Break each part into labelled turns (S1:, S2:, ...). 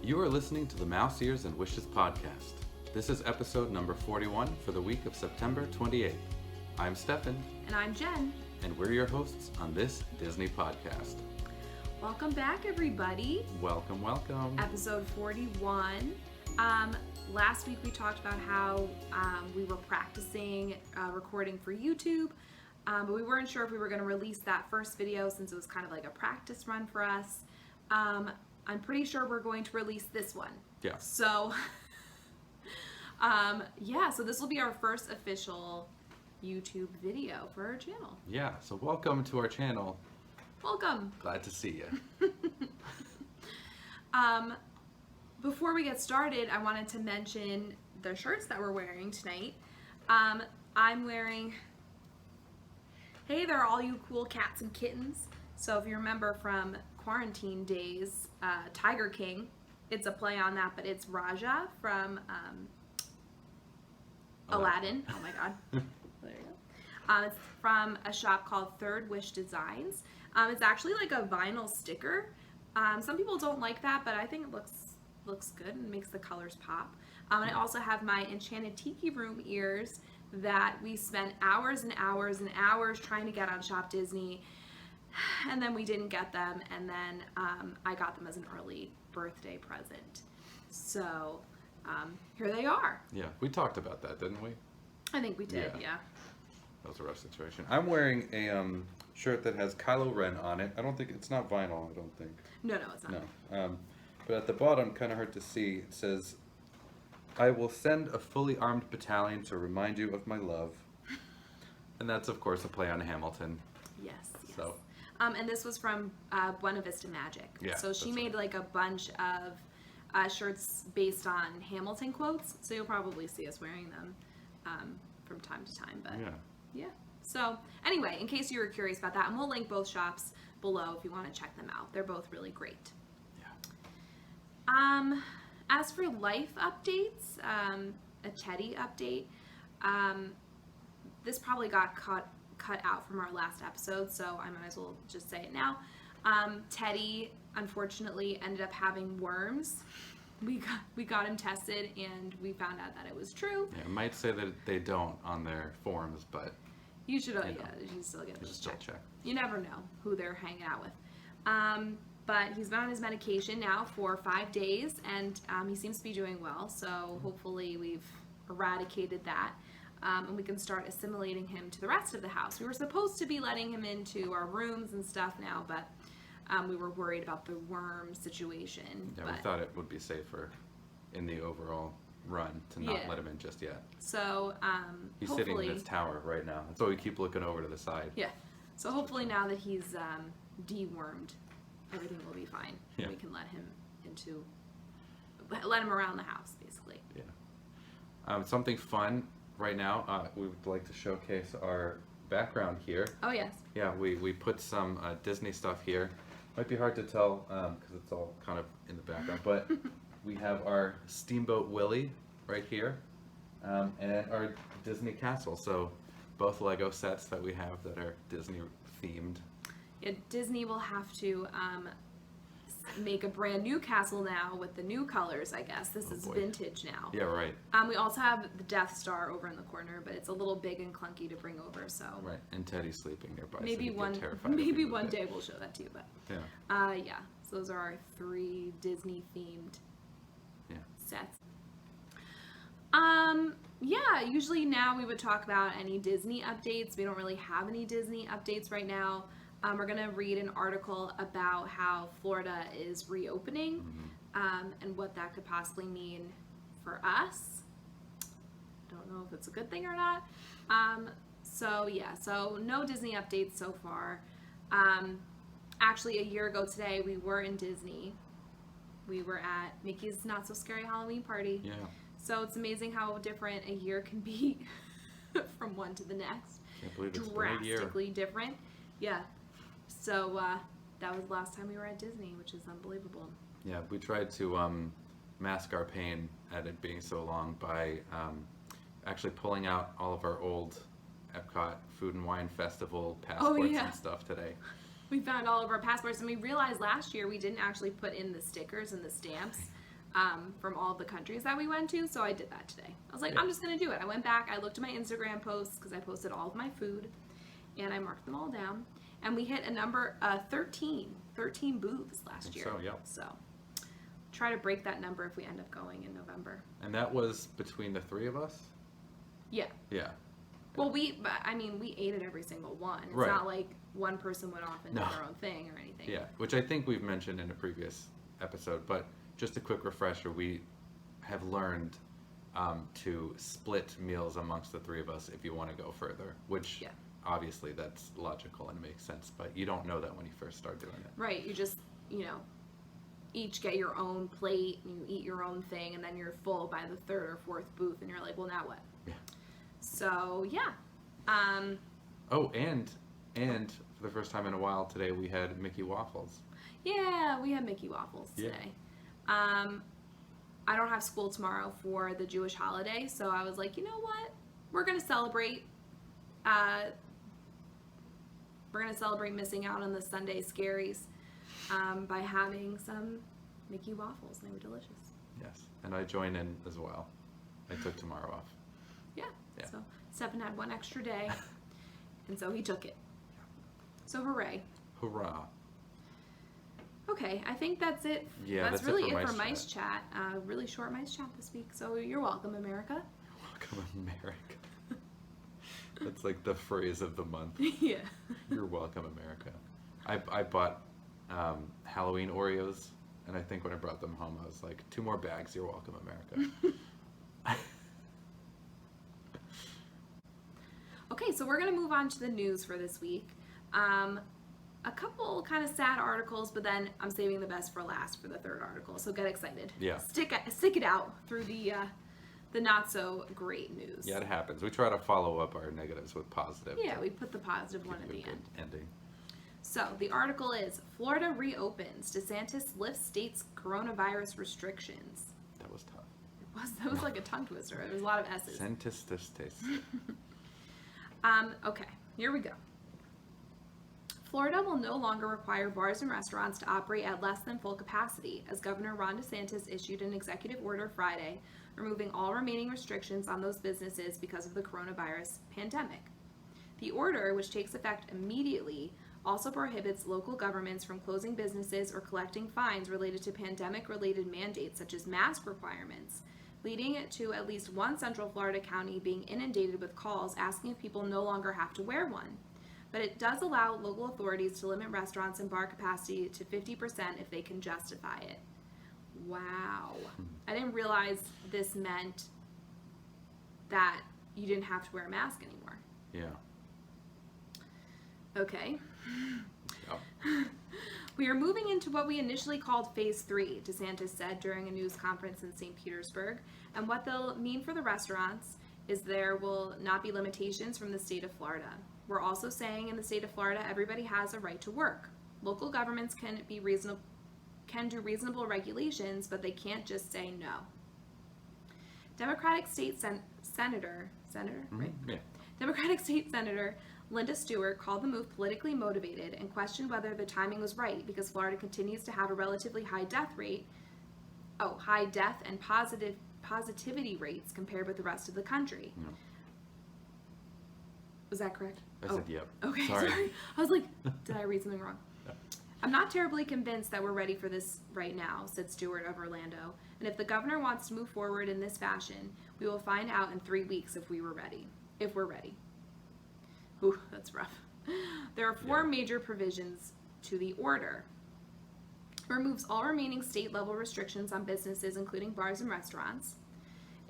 S1: You are listening to the Mouse Ears and Wishes podcast. This is episode number 41 for the week of September 28th. I'm Stefan.
S2: And I'm Jen.
S1: And we're your hosts on this Disney podcast.
S2: Welcome back, everybody.
S1: Welcome, welcome.
S2: Episode 41. Last week we talked about how we were practicing recording for YouTube, but we weren't sure if we were going to release that first video since it was kind of like a practice run for us. I'm pretty sure we're going to release this one.
S1: Yeah.
S2: So, so this will be our first official YouTube video for our channel.
S1: Yeah, so welcome to our channel.
S2: Welcome.
S1: Glad to see you.
S2: Before we get started, I wanted to mention the shirts that we're wearing tonight. I'm wearing, hey there all you cool cats and kittens. So if you remember from quarantine days, Tiger King, it's a play on that, but it's Raja from Aladdin. Oh my god. There you go. It's from a shop called Third Wish Designs. It's actually like a vinyl sticker. Some people don't like that, but I think it looks good and makes the colors pop. And I also have my Enchanted Tiki Room ears that we spent hours and hours and hours trying to get on Shop Disney, and then we didn't get them, and then I got them as an early birthday present. So here they are.
S1: Yeah, we talked about that, didn't we?
S2: I think we did, yeah.
S1: That was a rough situation. I'm wearing a shirt that has Kylo Ren on it. It's not vinyl, I don't think.
S2: No, it's not.
S1: No. But at the bottom, kind of hard to see, it says, "I will send a fully armed battalion to remind you of my love." And that's, of course, a play on Hamilton.
S2: Yes.
S1: So.
S2: And this was from Buena Vista Magic.
S1: Yeah,
S2: so she made like a bunch of shirts based on Hamilton quotes. So you'll probably see us wearing them from time to time. But yeah. So anyway, in case you were curious about that, and we'll link both shops below if you want to check them out. They're both really great. Yeah. As for life updates, a Teddy update, this probably got cut out from our last episode, so I might as well just say it now. Teddy unfortunately ended up having worms. We got him tested and we found out that it was true.
S1: Yeah, it might say that they don't on their forms, but
S2: you should you should still get those checked.
S1: Check.
S2: You never know who they're hanging out with. But he's been on his medication now for 5 days, and he seems to be doing well, so hopefully we've eradicated that. And we can start assimilating him to the rest of the house. We were supposed to be letting him into our rooms and stuff now, but we were worried about the worm situation.
S1: Yeah, we thought it would be safer in the overall run to not let him in just yet.
S2: So
S1: he's sitting in his tower right now. That's why we keep looking over to the side.
S2: Yeah. So hopefully now that he's dewormed, everything will be fine. Yeah. We can let him around the house, basically.
S1: Yeah. Something fun right now, we would like to showcase our background here.
S2: Oh, yes.
S1: Yeah, we put some Disney stuff here. Might be hard to tell because it's all kind of in the background, but we have our Steamboat Willie right here and our Disney Castle. So both Lego sets that we have that are Disney themed.
S2: Yeah, Disney will have to make a brand new castle now with the new colors, I guess. This is vintage now.
S1: Yeah, right.
S2: We also have the Death Star over in the corner, but it's a little big and clunky to bring over, so.
S1: Right, and Teddy's sleeping nearby.
S2: Maybe
S1: so
S2: one day we'll show that to you, but. Yeah. So those are our 3 Disney themed sets. Usually now we would talk about any Disney updates. We don't really have any Disney updates right now. We're going to read an article about how Florida is reopening and what that could possibly mean for us. Don't know if it's a good thing or not. So no Disney updates so far. Actually, a year ago today, we were in Disney. We were at Mickey's Not So Scary Halloween Party.
S1: Yeah.
S2: So it's amazing how different a year can be from one to the next.
S1: Can't believe it's
S2: drastically different. Yeah. So that was the last time we were at Disney, which is unbelievable.
S1: Yeah, we tried to mask our pain at it being so long by actually pulling out all of our old Epcot Food and Wine Festival passports and stuff today.
S2: We found all of our passports, and we realized last year we didn't actually put in the stickers and the stamps from all the countries that we went to. So I did that today. I was like,
S1: Yeah.
S2: I'm just going to do it. I went back, I looked at my Instagram posts because I posted all of my food and I marked them all down. And we hit a number 13 booths last year.
S1: So, yeah.
S2: So try to break that number if we end up going in November.
S1: And that was between the three of us?
S2: Yeah.
S1: Yeah.
S2: Well, we ate at every single one. It's
S1: Right.
S2: not like one person went off and did
S1: No.
S2: their own thing or anything.
S1: Yeah, which I think we've mentioned in a previous episode, but just a quick refresher, we have learned to split meals amongst the three of us if you want to go further, which
S2: Yeah.
S1: obviously that's logical and makes sense, but you don't know that when you first start doing it.
S2: Right. You just, each get your own plate and you eat your own thing and then you're full by the third or fourth booth and you're like, well, now what?
S1: Yeah.
S2: So, yeah.
S1: Oh, and for the first time in a while today, we had Mickey waffles.
S2: Yeah, we had Mickey waffles today. I don't have school tomorrow for the Jewish holiday, so I was like, you know what? We're going to celebrate. We're going to celebrate missing out on the Sunday scaries by having some Mickey waffles. They were delicious.
S1: Yes, and I join in as well. I took tomorrow off.
S2: Yeah.
S1: Yeah.
S2: So Stephen had one extra day, and so he took it. So hooray.
S1: Hurrah.
S2: Okay, I think that's it.
S1: Yeah,
S2: that's
S1: that's it
S2: really
S1: for
S2: it for
S1: Mice
S2: Mice Chat. Really short Mice Chat this week. So you're welcome, America.
S1: Welcome, America. That's like the phrase of the month.
S2: Yeah.
S1: You're welcome, America. I bought Halloween Oreos, and I think when I brought them home, I was like, 2 more bags, you're welcome, America.
S2: Okay, so we're going to move on to the news for this week. A couple kind of sad articles, but then I'm saving the best for last for the third article, so get excited.
S1: Yeah.
S2: Stick it out through the not so great news.
S1: Yeah, it happens. We try to follow up our negatives with positive.
S2: Yeah, we put the positive one at the end.
S1: Ending.
S2: So the article is Florida reopens. DeSantis lifts state's coronavirus restrictions.
S1: That was tough.
S2: That was like a tongue twister. There was a lot of S's. Okay, here we go. Florida will no longer require bars and restaurants to operate at less than full capacity, as Governor Ron DeSantis issued an executive order Friday, removing all remaining restrictions on those businesses because of the coronavirus pandemic. The order, which takes effect immediately, also prohibits local governments from closing businesses or collecting fines related to pandemic-related mandates such as mask requirements, leading to at least one Central Florida county being inundated with calls asking if people no longer have to wear one. But it does allow local authorities to limit restaurants and bar capacity to 50% if they can justify it. Wow. I didn't realize this meant that you didn't have to wear a mask anymore.
S1: Yeah.
S2: Okay.
S1: Yep.
S2: We are moving into what we initially called Phase 3, DeSantis said during a news conference in St. Petersburg. And what they'll mean for the restaurants is there will not be limitations from the state of Florida. We're also saying in the state of Florida, everybody has a right to work. Local governments can do reasonable regulations, but they can't just say no. Democratic State Senator, right?
S1: Yeah.
S2: Democratic State Senator Linda Stewart called the move politically motivated and questioned whether the timing was right because Florida continues to have a relatively high death and positivity rates compared with the rest of the country.
S1: No.
S2: Was that correct?
S1: I said yep.
S2: Okay,
S1: Sorry.
S2: I was like, did I read something wrong?
S1: No.
S2: I'm not terribly convinced that we're ready for this right now, said Stewart of Orlando. And if the governor wants to move forward in this fashion, we will find out in 3 weeks if we're ready. Ooh, that's rough. There are 4 major provisions to the order. It removes all remaining state-level restrictions on businesses, including bars and restaurants.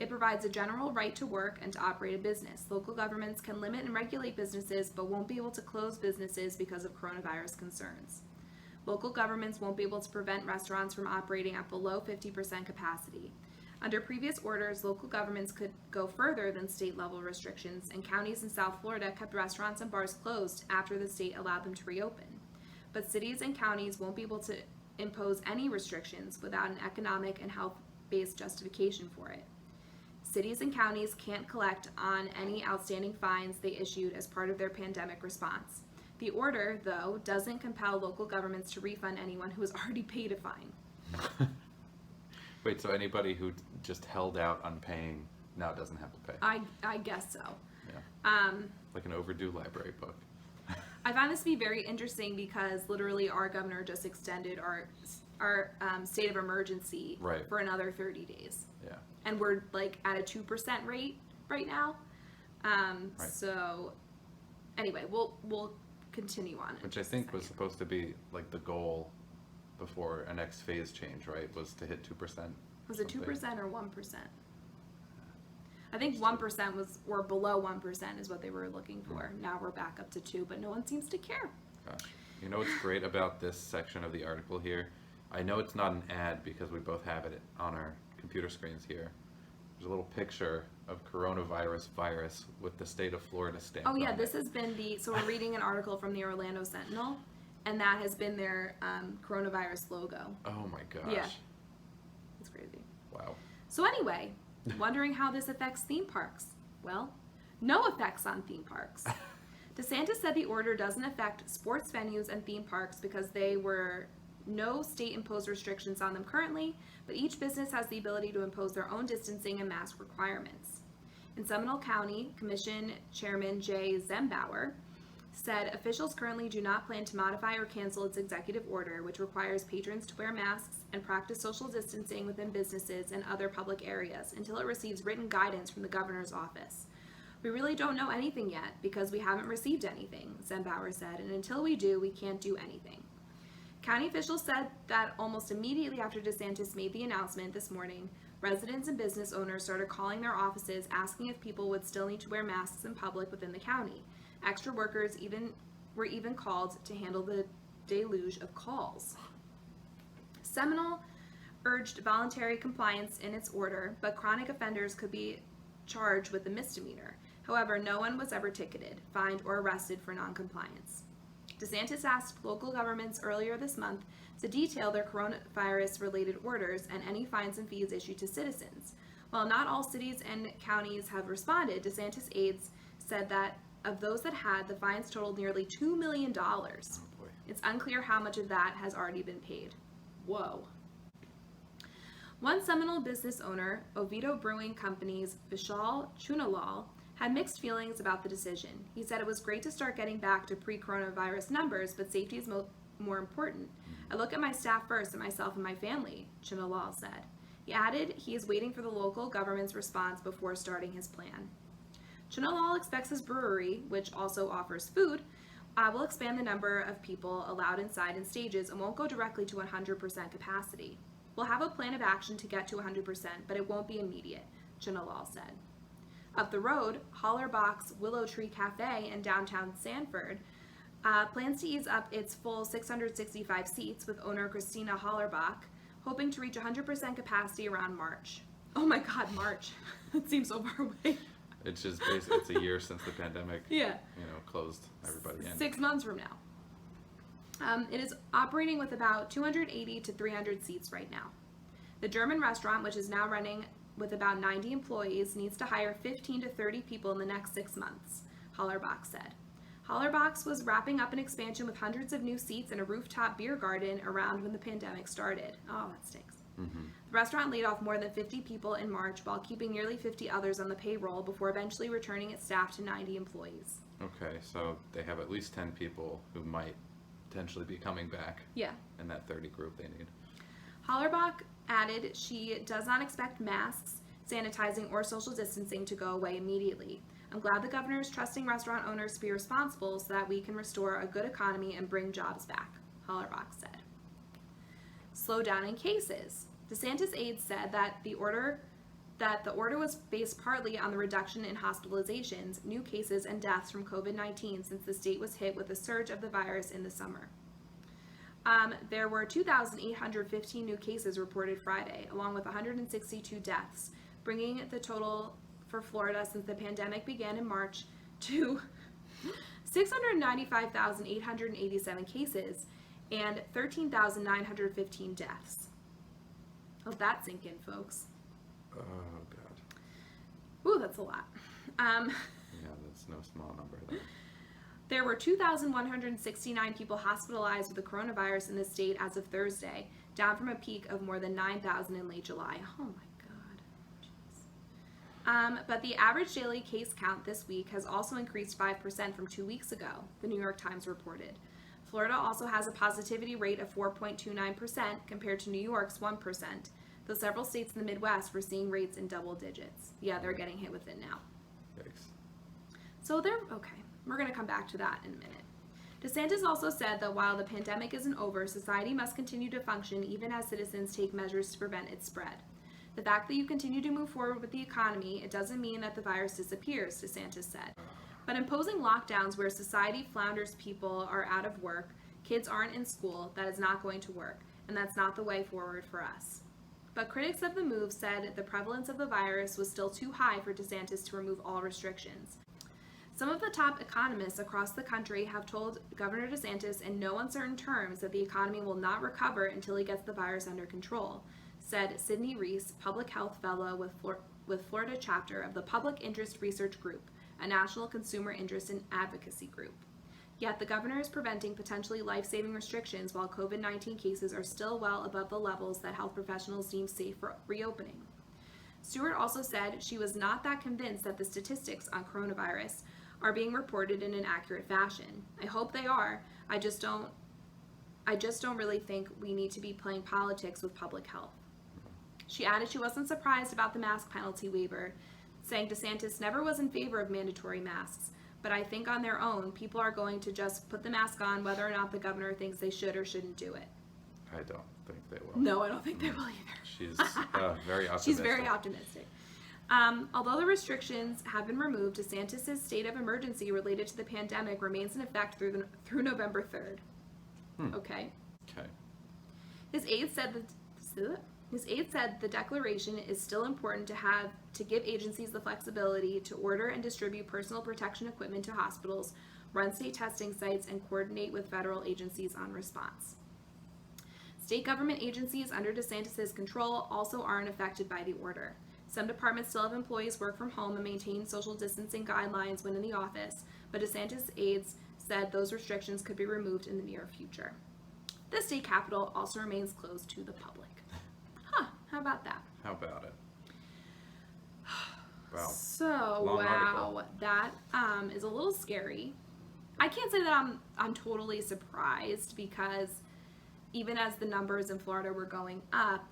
S2: It provides a general right to work and to operate a business. Local governments can limit and regulate businesses, but won't be able to close businesses because of coronavirus concerns. Local governments won't be able to prevent restaurants from operating at below 50% capacity. Under previous orders, local governments could go further than state-level restrictions, and counties in South Florida kept restaurants and bars closed after the state allowed them to reopen. But cities and counties won't be able to impose any restrictions without an economic and health-based justification for it. Cities and counties can't collect on any outstanding fines they issued as part of their pandemic response. The order, though, doesn't compel local governments to refund anyone who has already paid a fine.
S1: Wait, so anybody who just held out on paying now doesn't have to pay.
S2: I guess so.
S1: Yeah. Like an overdue library book.
S2: I found this to be very interesting because literally our governor just extended our state of emergency
S1: Right.
S2: for another 30 days.
S1: Yeah.
S2: And we're like at a 2% rate right now.
S1: Right.
S2: So anyway, we'll continue on.
S1: Which I think was supposed to be like the goal before a next phase change, right? Was to hit 2%.
S2: Was it 2% or 1%? I think 1% was, or below 1% is what they were looking for. Now we're back up to 2, but no one seems to care.
S1: Gosh. You know what's great about this section of the article here? I know it's not an ad because we both have it on our computer screens here. There's a little picture of coronavirus virus with the state of Florida stamped
S2: Oh yeah,
S1: on
S2: this
S1: it.
S2: has been so we're reading an article from the Orlando Sentinel, and that has been their coronavirus logo.
S1: Oh my gosh.
S2: Yeah. It's crazy.
S1: Wow.
S2: So anyway, wondering how this affects theme parks? Well, no effects on theme parks. DeSantis said the order doesn't affect sports venues and theme parks because they were no state-imposed restrictions on them currently, but each business has the ability to impose their own distancing and mask requirements. In Seminole County, Commission Chairman Jay Zembauer said officials currently do not plan to modify or cancel its executive order, which requires patrons to wear masks and practice social distancing within businesses and other public areas until it receives written guidance from the governor's office. We really don't know anything yet because we haven't received anything, Zembauer said, and until we do, we can't do anything. County officials said that almost immediately after DeSantis made the announcement this morning, residents and business owners started calling their offices asking if people would still need to wear masks in public within the county. Extra workers were even called to handle the deluge of calls. Seminole urged voluntary compliance in its order, but chronic offenders could be charged with a misdemeanor. However, no one was ever ticketed, fined, or arrested for noncompliance. DeSantis asked local governments earlier this month to detail their coronavirus-related orders and any fines and fees issued to citizens. While not all cities and counties have responded, DeSantis aides said that of those that had, the fines totaled nearly $2 million.
S1: Oh boy.
S2: It's unclear how much of that has already been paid. Whoa. One Seminole business owner, Oviedo Brewing Company's Vishal Chunalal, had mixed feelings about the decision. He said it was great to start getting back to pre-coronavirus numbers, but safety is more important. I look at my staff first and myself and my family, Chunalal said. He added he is waiting for the local government's response before starting his plan. Chunalal expects his brewery, which also offers food, will expand the number of people allowed inside in stages and won't go directly to 100% capacity. We'll have a plan of action to get to 100%, but it won't be immediate, Chunalal said. Up the road, Hollerbach's Willow Tree Cafe in downtown Sanford plans to ease up its full 665 seats with owner Christina Hollerbach, hoping to reach 100% capacity around March. Oh my God, March. That seems so far away.
S1: It's just basically, it's a year since the pandemic,
S2: Yeah.
S1: closed everybody in.
S2: 6 months from now. It is operating with about 280 to 300 seats right now. The German restaurant, which is now running with about 90 employees, needs to hire 15 to 30 people in the next 6 months, Hollerbach said. Hollerbach was wrapping up an expansion with hundreds of new seats and a rooftop beer garden around when the pandemic started. Oh, that stinks.
S1: Mm-hmm.
S2: The restaurant laid off more than 50 people in March while keeping nearly 50 others on the payroll before eventually returning its staff to 90 employees.
S1: Okay, so they have at least 10 people who might potentially be coming back.
S2: Yeah.
S1: In that 30 group they need.
S2: Hollerbach added she does not expect masks, sanitizing, or social distancing to go away immediately. I'm glad the governor is trusting restaurant owners to be responsible so that we can restore a good economy and bring jobs back, Hollerbach said. Slowdown in cases. DeSantis aides said that the order was based partly on the reduction in hospitalizations, new cases, and deaths from COVID-19 since the state was hit with a surge of the virus in the summer. There were 2,815 new cases reported Friday, along with 162 deaths, bringing the total for Florida since the pandemic began in March to 695,887 cases and 13,915 deaths. Let that sink in, folks.
S1: Oh, God.
S2: Ooh, that's a lot.
S1: Yeah, that's no small number, though.
S2: There were 2,169 people hospitalized with the coronavirus in the state as of Thursday, down from a peak of more than 9,000 in late July. Oh my God. But the average daily case count this week has also increased 5% from 2 weeks ago, the New York Times reported. Florida also has a positivity rate of 4.29% compared to New York's 1%, though several states in the Midwest were seeing rates in double digits. Yeah, they're getting hit with it now.
S1: Yikes.
S2: So okay, we're going to come back to that in a minute. DeSantis also said that while the pandemic isn't over, society must continue to function even as citizens take measures to prevent its spread. The fact that you continue to move forward with the economy, it doesn't mean that the virus disappears, DeSantis said. But imposing lockdowns where society flounders, people are out of work, kids aren't in school, that is not going to work, and that's not the way forward for us. But critics of the move said the prevalence of the virus was still too high for DeSantis to remove all restrictions. Some of the top economists across the country have told Governor DeSantis in no uncertain terms that the economy will not recover until he gets the virus under control, said Sidney Reese, public health fellow with Florida chapter of the Public Interest Research Group, a national consumer interest and advocacy group. Yet the governor is preventing potentially life-saving restrictions while COVID-19 cases are still well above the levels that health professionals deem safe for reopening. Stewart also said she was not that convinced that the statistics on coronavirus are being reported in an accurate fashion. I hope they are. I just don't really think we need to be playing politics with public health. She added she wasn't surprised about the mask penalty waiver, saying DeSantis never was in favor of mandatory masks, but I think on their own, people are going to just put the mask on whether or not the governor thinks they should or shouldn't do it.
S1: I don't think they will.
S2: No, I don't think they will either.
S1: She's very optimistic.
S2: She's very optimistic. Although the restrictions have been removed, DeSantis' state of emergency related to the pandemic remains in effect through November 3rd. Okay.
S1: Okay.
S2: His aide said the declaration is still important to give agencies the flexibility to order and distribute personal protection equipment to hospitals, run state testing sites, and coordinate with federal agencies on response. State government agencies under DeSantis' control also aren't affected by the order. Some departments still have employees work from home and maintain social distancing guidelines when in the office, but DeSantis' aides said those restrictions could be removed in the near future. The state capitol also remains closed to the public. How about that?
S1: How about it? Wow.
S2: So,
S1: Long article.
S2: that is a little scary. I can't say that I'm totally surprised because even as the numbers in Florida were going up,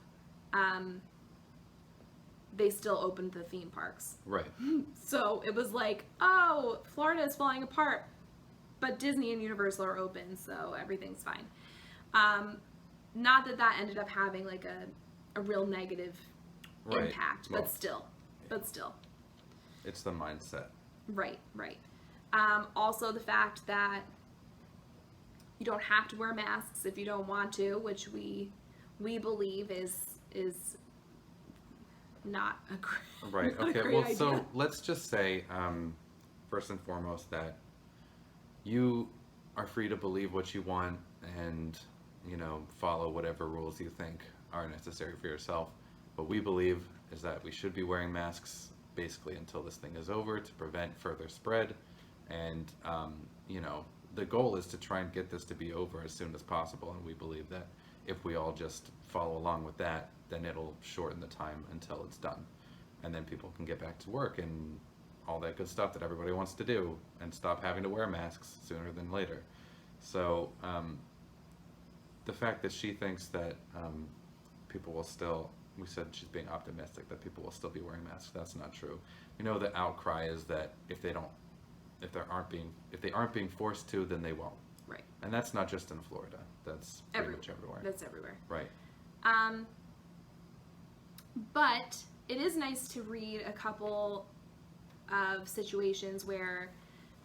S2: they still opened the theme parks.
S1: Right.
S2: So it was like, oh, Florida is falling apart, but Disney and Universal are open, so everything's fine. Not that ended up having like a real negative impact,
S1: well,
S2: but still.
S1: It's the mindset.
S2: Right. Also the fact that you don't have to wear masks if you don't want to, which we believe is not a great,
S1: Right.
S2: not a
S1: Okay.
S2: great
S1: Well,
S2: idea.
S1: so let's just say, first and foremost, that you are free to believe what you want and, follow whatever rules you think are necessary for yourself. What we believe is that we should be wearing masks basically until this thing is over to prevent further spread. And, the goal is to try and get this to be over as soon as possible. And we believe that if we all just follow along with that, then it'll shorten the time until it's done. And then people can get back to work and all that good stuff that everybody wants to do and stop having to wear masks sooner than later. So the fact that she thinks that people will still, we said she's being optimistic that people will still be wearing masks, that's not true. The outcry is that if they aren't being forced to, then they won't.
S2: Right.
S1: And that's not just in Florida. That's pretty much everywhere.
S2: That's everywhere.
S1: Right.
S2: But it is nice to read a couple of situations where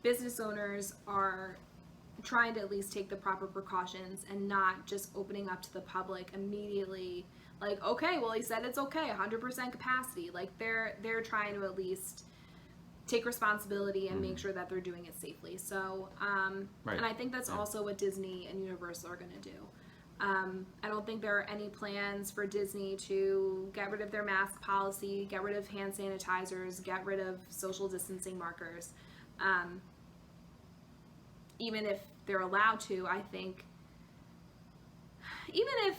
S2: business owners are trying to at least take the proper precautions and not just opening up to the public immediately. Like, okay, well, he said it's okay, 100% capacity. Like, they're trying to at least take responsibility and make sure that they're doing it safely. So,
S1: Right.
S2: and I think that's also what Disney and Universal are going to do. I don't think there are any plans for Disney to get rid of their mask policy, get rid of hand sanitizers, get rid of social distancing markers. Even if they're allowed to, I think, even if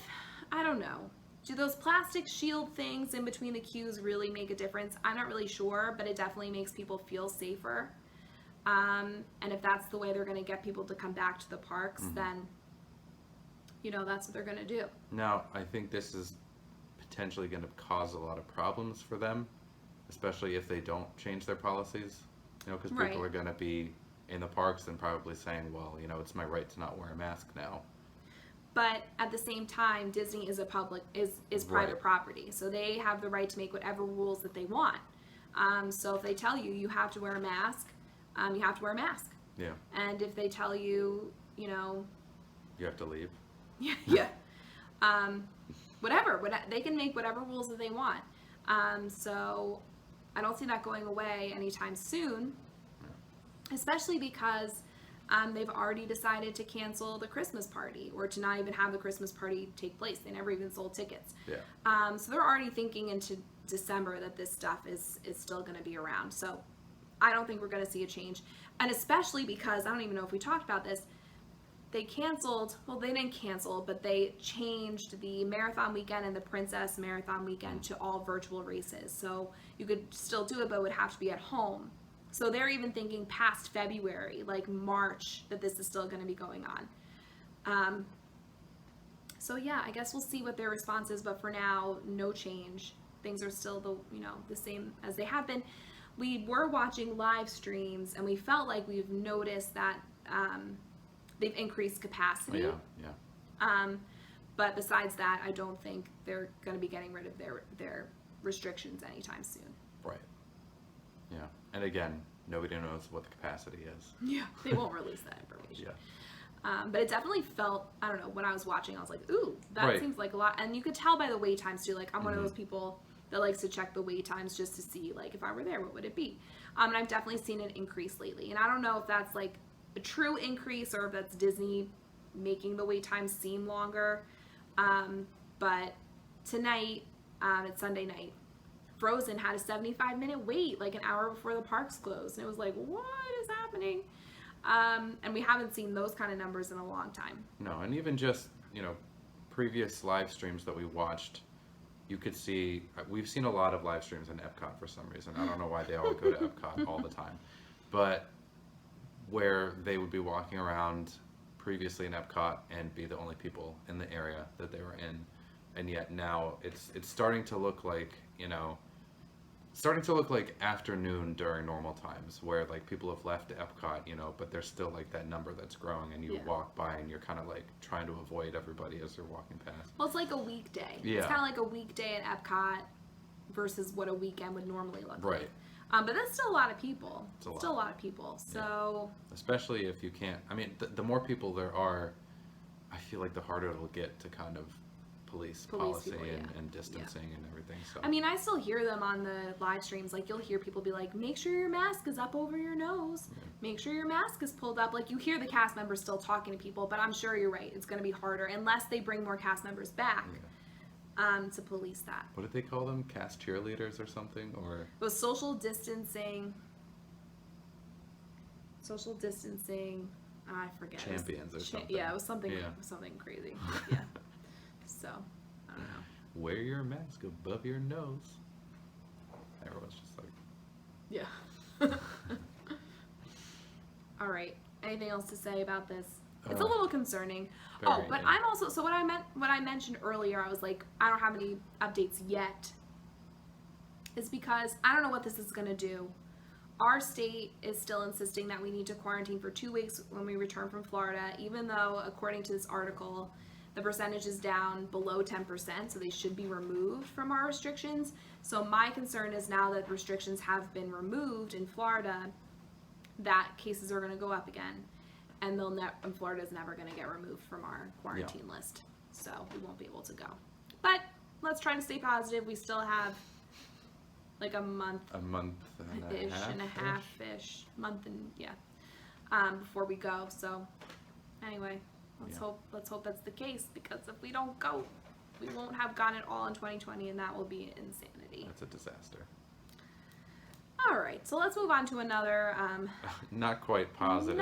S2: I don't know. Do those plastic shield things in between the queues really make a difference? I'm not really sure, but it definitely makes people feel safer. And if that's the way they're going to get people to come back to the parks, then, that's what they're going to do.
S1: Now, I think this is potentially going to cause a lot of problems for them, especially if they don't change their policies. Because people are going to be in the parks and probably saying, well, it's my right to not wear a mask now.
S2: But at the same time, Disney is private property, so they have the right to make whatever rules that they want. So if they tell you you have to wear a mask, you have to wear a mask.
S1: Yeah.
S2: And if they tell you, you
S1: have to leave.
S2: Yeah. Whatever, they can make whatever rules that they want. So I don't see that going away anytime soon, especially because they've already decided to cancel the Christmas party, or to not even have the Christmas party take place. They never even sold tickets.
S1: Yeah.
S2: So they're already thinking into December that this stuff is still going to be around. So I don't think we're going to see a change. And especially because, I don't even know if we talked about this, they didn't cancel, but they changed the marathon weekend and the Princess Marathon weekend to all virtual races. So you could still do it, but it would have to be at home. So they're even thinking past February, like March, that this is still going to be going on. So yeah, I guess we'll see what their response is, but for now, no change. Things are still the same as they have been. We were watching live streams, and we felt like we've noticed that they've increased capacity.
S1: Yeah.
S2: But besides that, I don't think they're going to be getting rid of their restrictions anytime soon.
S1: Right. Yeah. And again, nobody knows what the capacity is.
S2: Yeah, they won't release that information. Yeah. But it definitely felt, I don't know, when I was watching, I was like, ooh, that seems like a lot. And you could tell by the wait times too. Like, I'm one of those people that likes to check the wait times just to see, like, if I were there, what would it be? And I've definitely seen an increase lately. And I don't know if that's like a true increase or if that's Disney making the wait times seem longer. But tonight, it's Sunday night, Frozen had a 75-minute wait, like an hour before the parks closed. And it was like, what is happening? And we haven't seen those kind of numbers in a long time.
S1: No, and even just, previous live streams that we watched, you could see, we've seen a lot of live streams in Epcot for some reason. I don't know why they all go to Epcot all the time. But where they would be walking around previously in Epcot and be the only people in the area that they were in. And yet now it's starting to look like, afternoon during normal times, where like people have left Epcot, but there's still like that number that's growing, and you walk by and you're kind of like trying to avoid everybody as they're walking past.
S2: Well, it's like a weekday.
S1: Yeah.
S2: It's kind of like a weekday at Epcot versus what a weekend would normally look like.
S1: Right.
S2: But that's still a lot of people.
S1: It's
S2: still a lot of people. So.
S1: Yeah. Especially if you can't. I mean, the more people there are, I feel like the harder it'll get to kind of police policy
S2: people,
S1: and distancing and everything. So.
S2: I mean, I still hear them on the live streams. Like, you'll hear people be like, make sure your mask is up over your nose. Yeah. Make sure your mask is pulled up. Like, you hear the cast members still talking to people, but I'm sure you're right. It's going to be harder unless they bring more cast members back to police that.
S1: What did they call them? Cast cheerleaders or something? Or
S2: it was social distancing. I forget.
S1: Champions or something.
S2: Yeah, it was something crazy. Yeah. So, I don't know.
S1: Wear your mask above your nose. Everyone's just like...
S2: Yeah. All right. Anything else to say about this? It's a little concerning. But I'm also... So what I mentioned earlier, I was like, I don't have any updates yet, is because I don't know what this is going to do. Our state is still insisting that we need to quarantine for 2 weeks when we return from Florida, even though, according to this article, the percentage is down below 10%, so they should be removed from our restrictions. So my concern is now that restrictions have been removed in Florida, that cases are going to go up again, and Florida is never going to get removed from our quarantine list, so we won't be able to go. But let's try to stay positive. We still have like a month and a half-ish, before we go. So anyway. Let's hope that's the case, because if we don't go, we won't have gone it all in 2020, and that will be insanity.
S1: That's a disaster.
S2: All right, so let's move on to another
S1: not quite positive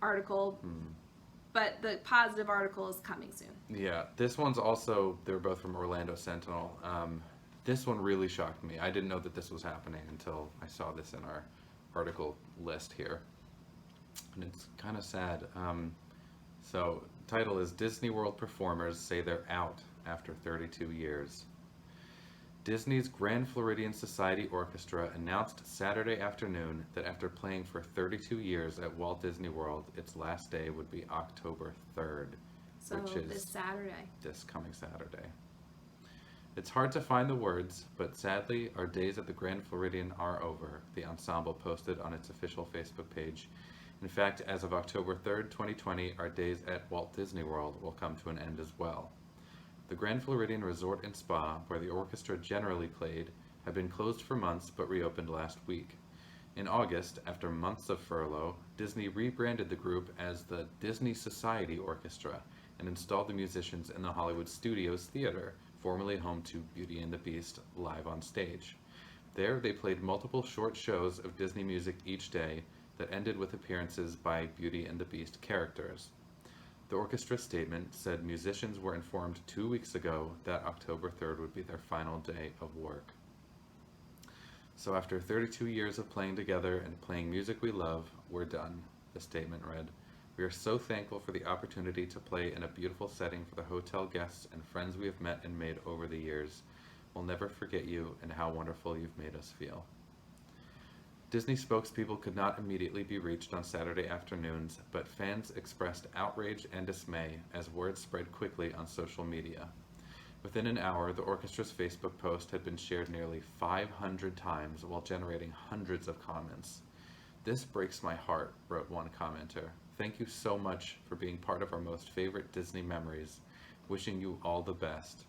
S2: article, But the positive article is coming soon.
S1: Yeah, this one's also, they're both from Orlando Sentinel. This one really shocked me. I didn't know that this was happening until I saw this in our article list here. And it's kind of sad. So, title is Disney World performers say they're out after 32 years. Disney's Grand Floridian Society Orchestra announced Saturday afternoon that after playing for 32 years at Walt Disney World, its last day would be October 3rd,
S2: So
S1: which is
S2: this Saturday.
S1: this coming Saturday. It's hard to find the words, but sadly, our days at the Grand Floridian are over, the ensemble posted on its official Facebook page. In fact, as of October 3rd, 2020, our days at Walt Disney World will come to an end as well. The Grand Floridian Resort and Spa, where the orchestra generally played, had been closed for months but reopened last week. In August, after months of furlough, Disney rebranded the group as the Disney Society Orchestra and installed the musicians in the Hollywood Studios Theater, formerly home to Beauty and the Beast, live on stage. There, they played multiple short shows of Disney music each day that ended with appearances by Beauty and the Beast characters. The orchestra statement said musicians were informed 2 weeks ago that October 3rd would be their final day of work. So after 32 years of playing together and playing music we love, we're done, the statement read. We are so thankful for the opportunity to play in a beautiful setting for the hotel guests and friends we have met and made over the years. We'll never forget you and how wonderful you've made us feel. Disney spokespeople could not immediately be reached on Saturday afternoons, but fans expressed outrage and dismay as word spread quickly on social media. Within an hour, the orchestra's Facebook post had been shared nearly 500 times while generating hundreds of comments. This breaks my heart, wrote one commenter. Thank you so much for being part of our most favorite Disney memories. Wishing you all the best.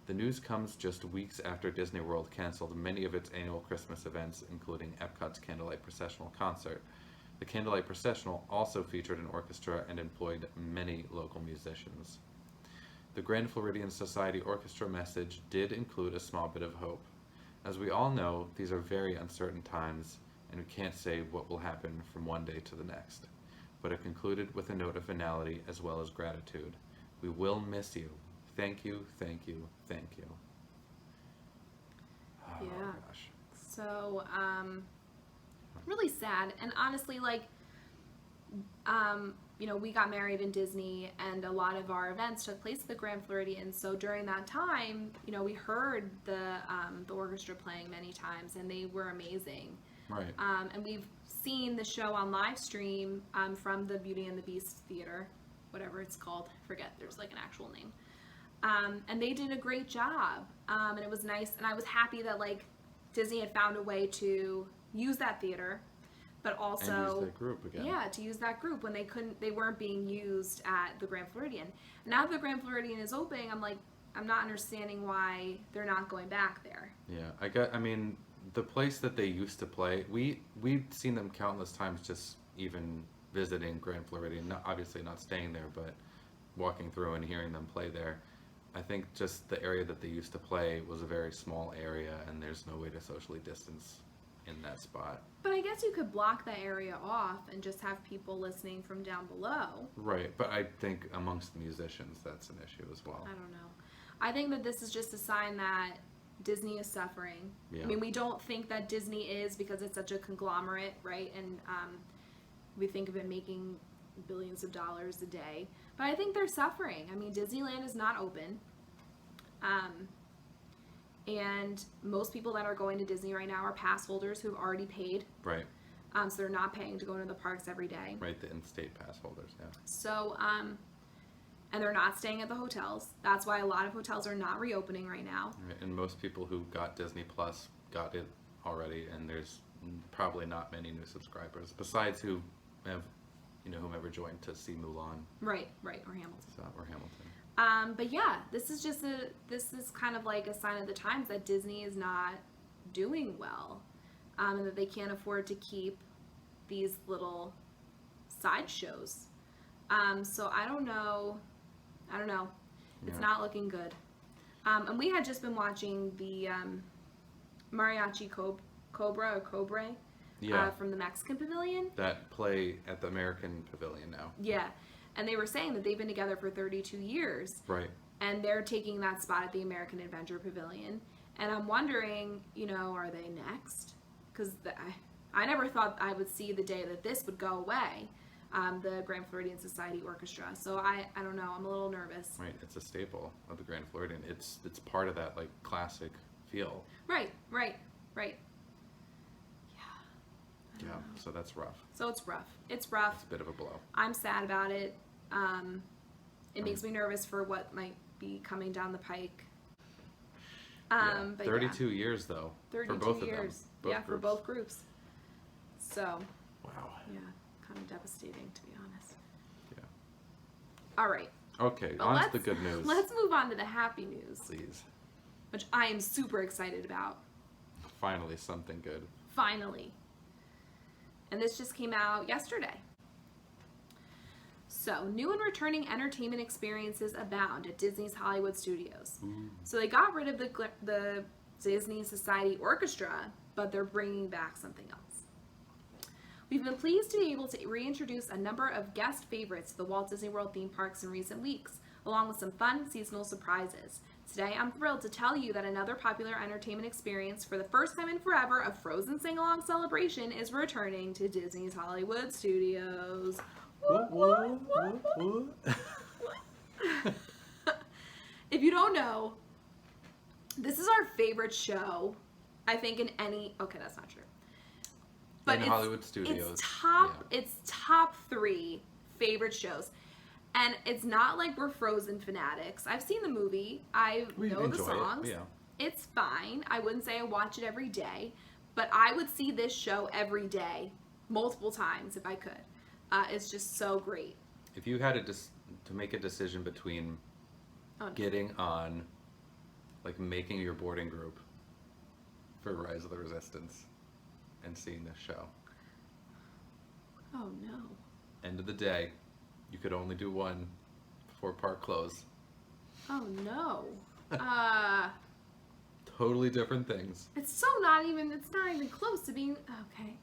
S1: The news comes just weeks after Disney World canceled many of its annual Christmas events, including Epcot's Candlelight Processional concert. The Candlelight Processional also featured an orchestra and employed many local musicians. The Grand Floridian Society Orchestra message did include a small bit of hope. As we all know, these are very uncertain times, and we can't say what will happen from one day to the next. But it concluded with a note of finality as well as gratitude. We will miss you. Thank you, thank you, thank you. Oh,
S2: Yeah.
S1: gosh.
S2: So, really sad. And honestly, like, we got married in Disney, and a lot of our events took place at the Grand Floridian. So during that time, we heard the orchestra playing many times, and they were amazing.
S1: Right.
S2: And we've seen the show on live stream from the Beauty and the Beast Theater, whatever it's called. I forget. There's like an actual name. And they did a great job. And it was nice. And I was happy that like Disney had found a way to use that theater, but also
S1: and use that group again.
S2: Yeah, to use that group when they weren't being used at the Grand Floridian. Now that the Grand Floridian is opening, I'm not understanding why they're not going back there.
S1: Yeah, I mean, the place that they used to play, we've seen them countless times just even visiting Grand Floridian, obviously not staying there, but walking through and hearing them play there. I think just the area that they used to play was a very small area, and there's no way to socially distance in that spot.
S2: But I guess you could block that area off and just have people listening from down below.
S1: Right, but I think amongst the musicians that's an issue as well.
S2: I don't know. I think that this is just a sign that Disney is suffering.
S1: Yeah.
S2: I mean, we don't think that Disney is because it's such a conglomerate, right? And we think of it making billions of dollars a day. But I think they're suffering. I mean, Disneyland is not open. And most people that are going to Disney right now are pass holders who have already paid.
S1: Right.
S2: So they're not paying to go to the parks every day.
S1: Right, the in-state pass holders, yeah.
S2: So, and they're not staying at the hotels. That's why a lot of hotels are not reopening right now.
S1: Right, and most people who got Disney Plus got it already, and there's probably not many new subscribers, besides who have, whomever joined to see Mulan.
S2: Right, or Hamilton.
S1: Or Hamilton.
S2: But yeah, this is kind of like a sign of the times that Disney is not doing well, and that they can't afford to keep these little sideshows. So I don't know. It's
S1: Yeah.
S2: not looking good. And we had just been watching the Mariachi Cobra
S1: Yeah.
S2: from the Mexican Pavilion.
S1: That play at the American Pavilion now.
S2: Yeah. And they were saying that they've been together for 32 years.
S1: Right.
S2: And they're taking that spot at the American Adventure Pavilion. And I'm wondering, are they next? Because I never thought I would see the day that this would go away, the Grand Floridian Society Orchestra. So I don't know. I'm a little nervous.
S1: Right. It's a staple of the Grand Floridian. It's part of that, like, classic feel.
S2: Right.
S1: Yeah, so that's rough.
S2: So it's rough. It's rough.
S1: It's a bit of a blow.
S2: I'm sad about it. It makes me nervous for what might be coming down the pike. But
S1: 32 years, though.
S2: 32
S1: for both
S2: years.
S1: of them. Both
S2: for
S1: groups.
S2: both groups. So.
S1: Wow.
S2: Yeah, kind of devastating, to be honest.
S1: Yeah.
S2: All right.
S1: Okay,
S2: But
S1: on to the good news.
S2: Let's move on to the happy news,
S1: Please.
S2: which I am super excited about.
S1: Finally, something good.
S2: Finally. And this just came out yesterday. So, new and returning entertainment experiences abound at Disney's Hollywood Studios.
S1: Ooh.
S2: So they got rid of the Disney Society Orchestra, but they're bringing back something else. We've been pleased to be able to reintroduce a number of guest favorites to the Walt Disney World theme parks in recent weeks, along with some fun seasonal surprises. Today, I'm thrilled to tell you that another popular entertainment experience for the first time in forever, a Frozen sing-along celebration, is returning to Disney's Hollywood Studios.
S1: What?
S2: If you don't know, this is our favorite show, I think, in any... Okay, that's not true. But
S1: in Hollywood Studios.
S2: It's top 3 favorite shows. And it's not like we're Frozen fanatics. I've seen the movie.
S1: We
S2: know the
S1: enjoy
S2: songs.
S1: it. Yeah.
S2: It's fine. I wouldn't say I watch it every day. But I would see this show every day, multiple times if I could. It's just so great.
S1: If you had to make a decision between getting on, like, making your boarding group for Rise of the Resistance and seeing this show.
S2: Oh, no.
S1: End of the day, you could only do one before park close.
S2: Oh, no.
S1: Totally different things.
S2: It's not even close to being... Okay.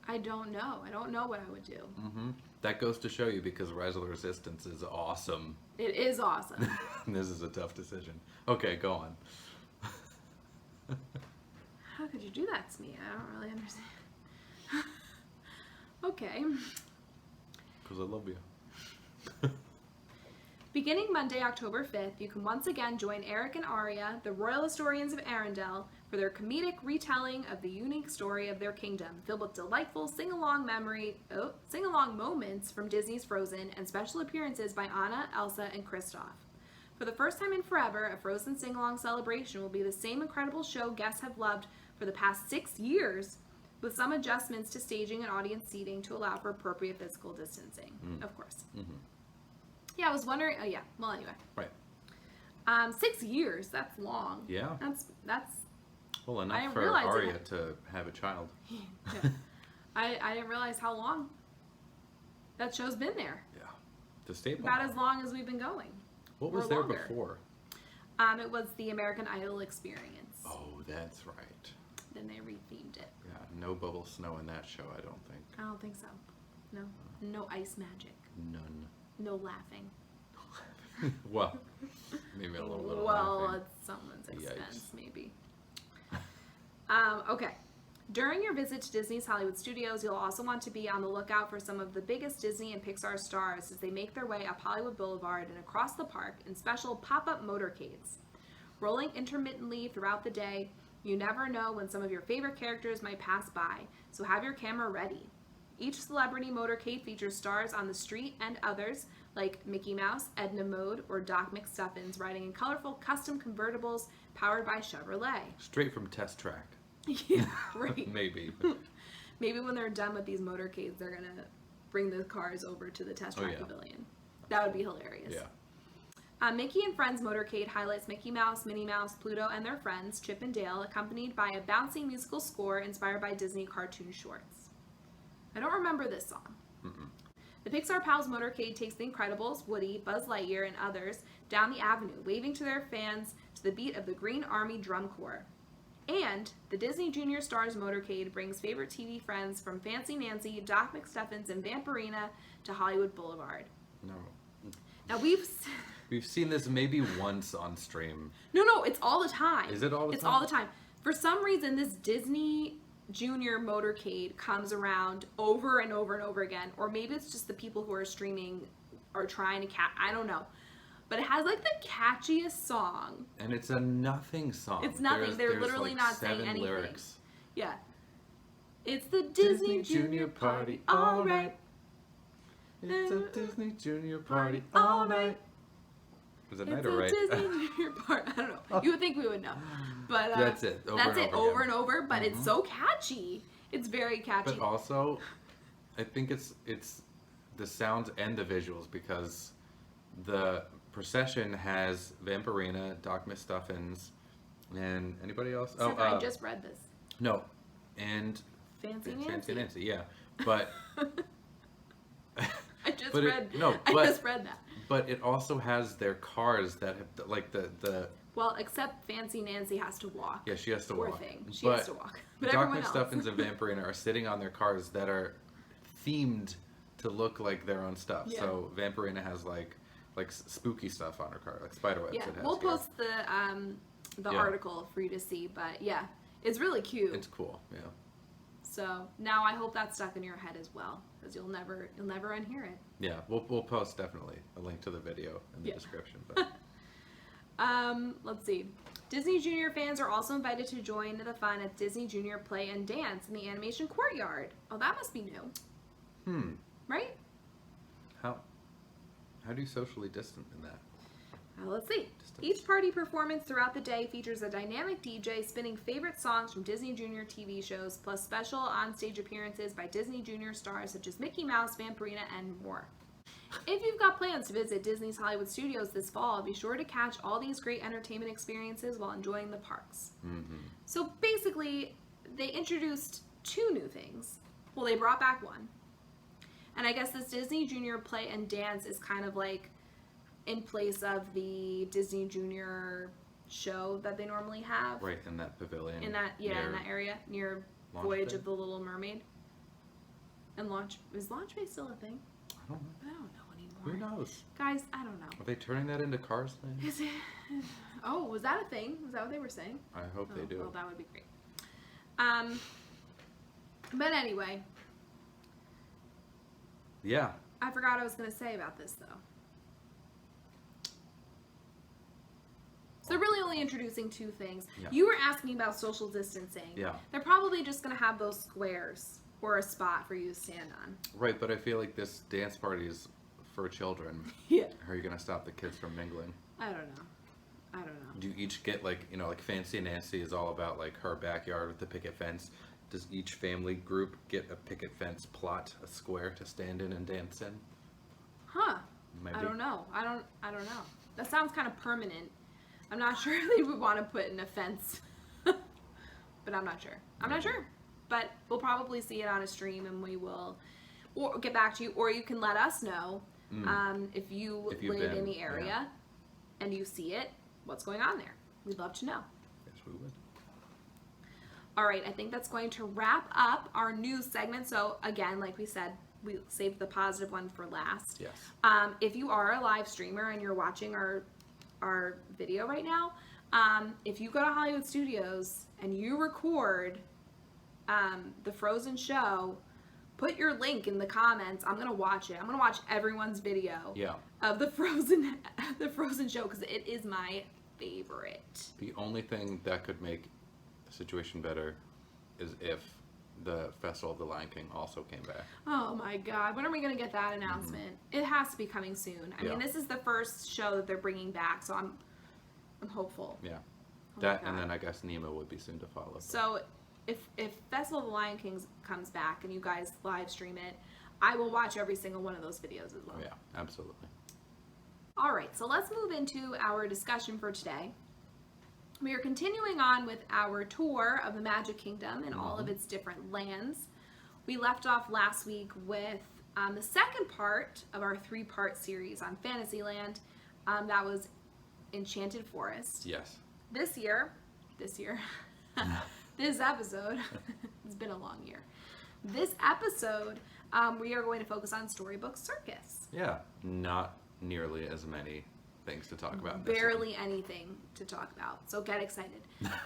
S2: I don't know. I don't know what I would do.
S1: Mm-hmm. That goes to show you, because Rise of the Resistance is awesome.
S2: It is awesome.
S1: This is a tough decision. Okay, go on.
S2: How could you do that to me? I don't really understand. Okay.
S1: Because I love you.
S2: Beginning Monday, October 5th, you can once again join Eric and Arya, the royal historians of Arendelle, for their comedic retelling of the unique story of their kingdom, filled with delightful sing-along moments from Disney's Frozen and special appearances by Anna, Elsa, and Kristoff. For the first time in forever, a Frozen sing-along celebration will be the same incredible show guests have loved for the past 6 years, with some adjustments to staging and audience seating to allow for appropriate physical distancing, of course.
S1: Mm-hmm.
S2: Yeah, I was wondering. Oh, yeah. Well, anyway.
S1: Right.
S2: 6 years. That's long.
S1: Yeah.
S2: That's.
S1: Well,
S2: I
S1: enough
S2: didn't
S1: for
S2: realize
S1: Arya to have a child.
S2: Yeah. I didn't realize how long that show's been there.
S1: Yeah. The staple.
S2: About as long as we've been going.
S1: What was
S2: or
S1: there
S2: longer.
S1: before?
S2: It was the American Idol experience.
S1: Oh, that's right.
S2: Then they rethemed it.
S1: Yeah, no bubble snow in that show, I don't think.
S2: I don't think so. No. No ice magic.
S1: None.
S2: No laughing.
S1: Well, maybe a little bit of
S2: Well,
S1: laughing.
S2: at someone's expense,
S1: Yikes.
S2: maybe. Okay. During your visit to Disney's Hollywood Studios, you'll also want to be on the lookout for some of the biggest Disney and Pixar stars as they make their way up Hollywood Boulevard and across the park in special pop-up motorcades. Rolling intermittently throughout the day, you never know when some of your favorite characters might pass by, so have your camera ready. Each celebrity motorcade features stars on the street and others, like Mickey Mouse, Edna Mode, or Doc McStuffins, riding in colorful custom convertibles powered by Chevrolet.
S1: Straight from Test Track.
S2: Yeah, right.
S1: Maybe.
S2: Maybe when they're done with these motorcades, they're going to bring the cars over to the Test Track Pavilion. That would be hilarious.
S1: Yeah.
S2: Mickey and Friends motorcade highlights Mickey Mouse, Minnie Mouse, Pluto, and their friends, Chip and Dale, accompanied by a bouncy musical score inspired by Disney cartoon shorts. I don't remember this song.
S1: Mm-mm.
S2: The Pixar Pals motorcade takes The Incredibles, Woody, Buzz Lightyear, and others down the avenue, waving to their fans to the beat of the Green Army Drum Corps. And the Disney Junior Stars Motorcade brings favorite TV friends from Fancy Nancy, Doc McStuffins, and Vampirina to Hollywood Boulevard.
S1: No.
S2: Now
S1: We've seen this maybe once on stream.
S2: No, it's all the time.
S1: Is it all the time?
S2: It's all the time. For some reason, this Disney Junior Motorcade comes around over and over and over again. Or maybe it's just the people who are streaming are trying to I don't know. But it has like the catchiest song.
S1: And it's a nothing song.
S2: It's nothing. They're literally
S1: like
S2: not saying
S1: 7
S2: anything.
S1: lyrics.
S2: Yeah. It's the Disney Junior Party all right.
S1: It's a Disney Junior Party all night. Was it night or right?
S2: It's a Disney Junior Party. I don't know. You would think we would know. But
S1: that's it.
S2: Over and over. But it's so catchy. It's very catchy.
S1: But also, I think it's the sounds and the visuals, because the procession has Vampirina, Doc McStuffins, and anybody else?
S2: I just read this.
S1: No, and
S2: Fancy Nancy.
S1: Fancy Nancy, yeah. But
S2: I just read that.
S1: But it also has their cars that have like the.
S2: Well, except Fancy Nancy has to walk.
S1: Yeah, she has to
S2: Poor
S1: walk.
S2: thing. She has to walk. But
S1: Doc
S2: everyone
S1: McStuffins
S2: else.
S1: and Vampirina are sitting on their cars that are themed to look like their own stuff.
S2: Yeah.
S1: So Vampirina has like spooky stuff on her car, like spiderwebs.
S2: Yeah,
S1: it has
S2: we'll
S1: here.
S2: post the article for you to see. But yeah, it's really cute.
S1: It's cool. Yeah.
S2: So now I hope that's stuck in your head as well, because you'll never unhear it.
S1: Yeah, we'll post definitely a link to the video in the description. But
S2: Let's see. Disney Junior fans are also invited to join the fun at Disney Junior Play and Dance in the animation courtyard. Oh, that must be new. Right?
S1: How do you socially distance in that?
S2: Well, let's see. Each party performance throughout the day features a dynamic DJ spinning favorite songs from Disney Junior TV shows, plus special on-stage appearances by Disney Junior stars such as Mickey Mouse, Vampirina, and more. If you've got plans to visit Disney's Hollywood Studios this fall, be sure to catch all these great entertainment experiences while enjoying the parks. So basically, they introduced 2 new things. Well, they brought back one. And I guess this Disney Junior Play and Dance is kind of like in place of the Disney Junior show that they normally have.
S1: Right, in that pavilion.
S2: In that area near Voyage of the Little Mermaid. And is Launch Bay still a thing?
S1: I don't know.
S2: I don't know anymore.
S1: Who knows?
S2: Guys, I don't know.
S1: Are they turning that into Cars Land?
S2: Is it? Oh, was that a thing? Was that what they were saying?
S1: I hope they do.
S2: Well, that would be great. But anyway.
S1: Yeah.
S2: I forgot what I was going to say about this, though. So they're really only introducing 2 things.
S1: Yeah.
S2: You were asking about social distancing.
S1: Yeah.
S2: They're probably just going to have those squares or a spot for you to stand on.
S1: Right, but I feel like this dance party is for children.
S2: Yeah.
S1: How are you going to stop the kids from mingling?
S2: I don't know.
S1: Do you each get like Fancy Nancy is all about like her backyard with the picket fence. Does each family group get a picket fence plot, a square to stand in and dance in?
S2: Huh.
S1: Maybe.
S2: I don't know. I don't know. That sounds kind of permanent. I'm not sure they would want to put in a fence. But I'm not sure. I'm not sure. But we'll probably see it on a stream, and we will or get back to you, or you can let us know if you live in the area and you see it, what's going on there. We'd love to know.
S1: Yes, we would.
S2: All right, I think that's going to wrap up our news segment. So again, like we said, we saved the positive one for last.
S1: Yes.
S2: If you are a live streamer and you're watching our video right now, if you go to Hollywood Studios and you record the Frozen show, put your link in the comments. I'm gonna watch it. I'm gonna watch everyone's video of the Frozen show, because it is my favorite.
S1: The only thing that could make the situation better is if the Festival of the Lion King also came back.
S2: Oh my God, when are we gonna get that announcement? It has to be coming soon. I mean, this is the first show that they're bringing back, so I'm hopeful.
S1: Yeah.
S2: Oh
S1: That, and then I guess Nemo would be soon to follow.
S2: So if Festival of the Lion King comes back and you guys live stream it, I will watch every single one of those videos as well.
S1: Oh yeah, absolutely.
S2: All right, so let's move into our discussion for today. We are continuing on with our tour of the Magic Kingdom and all of its different lands. We left off last week with the second part of our 3-part series on Fantasyland. That was Enchanted Forest.
S1: Yes.
S2: This year, This episode, it's been a long year. This episode, we are going to focus on Storybook Circus.
S1: Yeah, not nearly as many things to talk about. in this
S2: Barely anything to talk about, so get excited.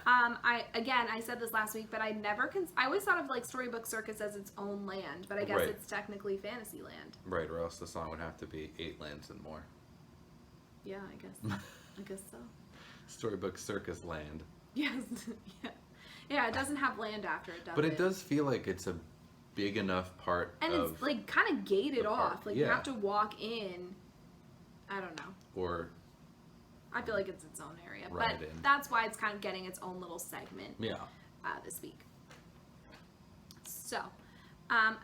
S2: I said this last week, but I always thought of like Storybook Circus as its own land, but I guess
S1: Right.
S2: it's technically Fantasyland.
S1: one. Right, or else the song would have to be 8 lands and more.
S2: Yeah, I guess so.
S1: Storybook Circus Land.
S2: Yes, yeah. It doesn't have land after it, does
S1: But it does feel like it's a big enough part
S2: and
S1: of...
S2: it's like kind of gated
S1: the park.
S2: off. Like you
S1: Yeah.
S2: have to walk in. I don't know.
S1: Or...
S2: I feel like it's its own area,
S1: Ride
S2: but
S1: in.
S2: that's why it's kind of getting its own little segment.
S1: Yeah.
S2: This week. So,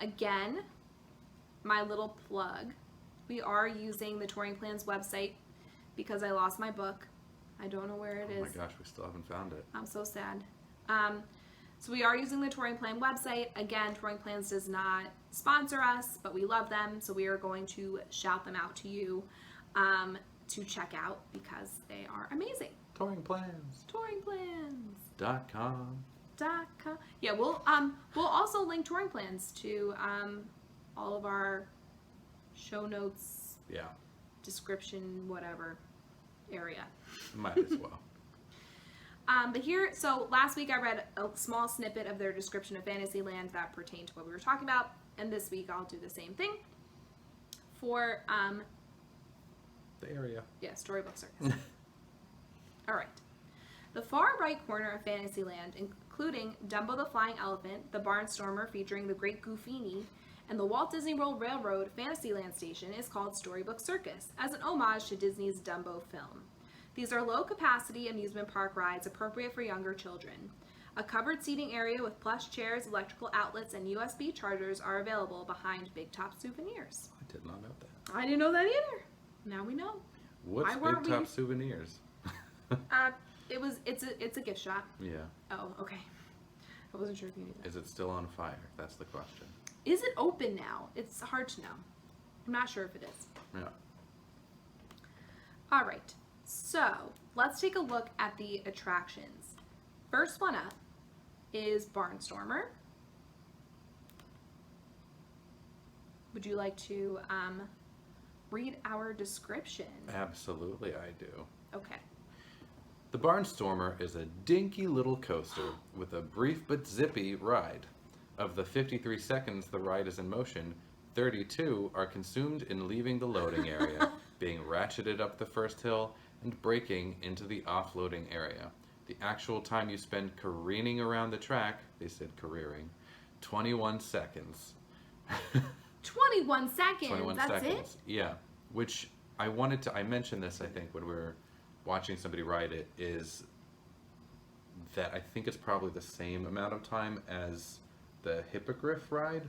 S2: again, my little plug. We are using the Touring Plans website because I lost my book. I don't know where it is.
S1: Oh my gosh, we still haven't found it.
S2: I'm so sad. So we are using the Touring Plan website. Again, Touring Plans does not sponsor us, but we love them, so we are going to shout them out to you to check out because they are amazing.
S1: Touringplans.com.
S2: Touringplans.com. Yeah, we'll also link Touring Plans to all of our show notes,
S1: Yeah,
S2: description, whatever area.
S1: might as well.
S2: But here, so last week I read a small snippet of their description of Fantasyland that pertained to what we were talking about, and this week I'll do the same thing for
S1: The area.
S2: Storybook Circus. All right. The far right corner of Fantasyland, including Dumbo the Flying Elephant, the Barnstormer featuring the Great Goofini, and the Walt Disney World Railroad Fantasyland Station, is called Storybook Circus, as an homage to Disney's Dumbo film. These are low-capacity amusement park rides appropriate for younger children. A covered seating area with plush chairs, electrical outlets, and USB chargers are available behind Big Top Souvenirs.
S1: I did not know that.
S2: I didn't know that either. Now we know.
S1: What's
S2: Why weren't
S1: Big Top
S2: we-
S1: Souvenirs?
S2: It's a gift shop.
S1: Yeah.
S2: Oh, okay. I wasn't sure if you knew that.
S1: Is it still on fire? That's the question.
S2: Is it open now? It's hard to know. I'm not sure if it is.
S1: Yeah.
S2: All right. So let's take a look at the attractions. First one up is Barnstormer. Would you like to read our description?
S1: Absolutely, I do.
S2: Okay.
S1: The Barnstormer is a dinky little coaster with a brief but zippy ride. Of the 53 seconds the ride is in motion, 32 are consumed in leaving the loading area, being ratcheted up the first hill, and braking into the offloading area. The actual time you spend careening around the track, they said careering, 21 seconds.
S2: 21 seconds.
S1: 21
S2: That's
S1: seconds.
S2: it?
S1: Yeah. Which I mentioned this, I think, when we were watching somebody ride it, is that I think it's probably the same amount of time as the Hippogriff ride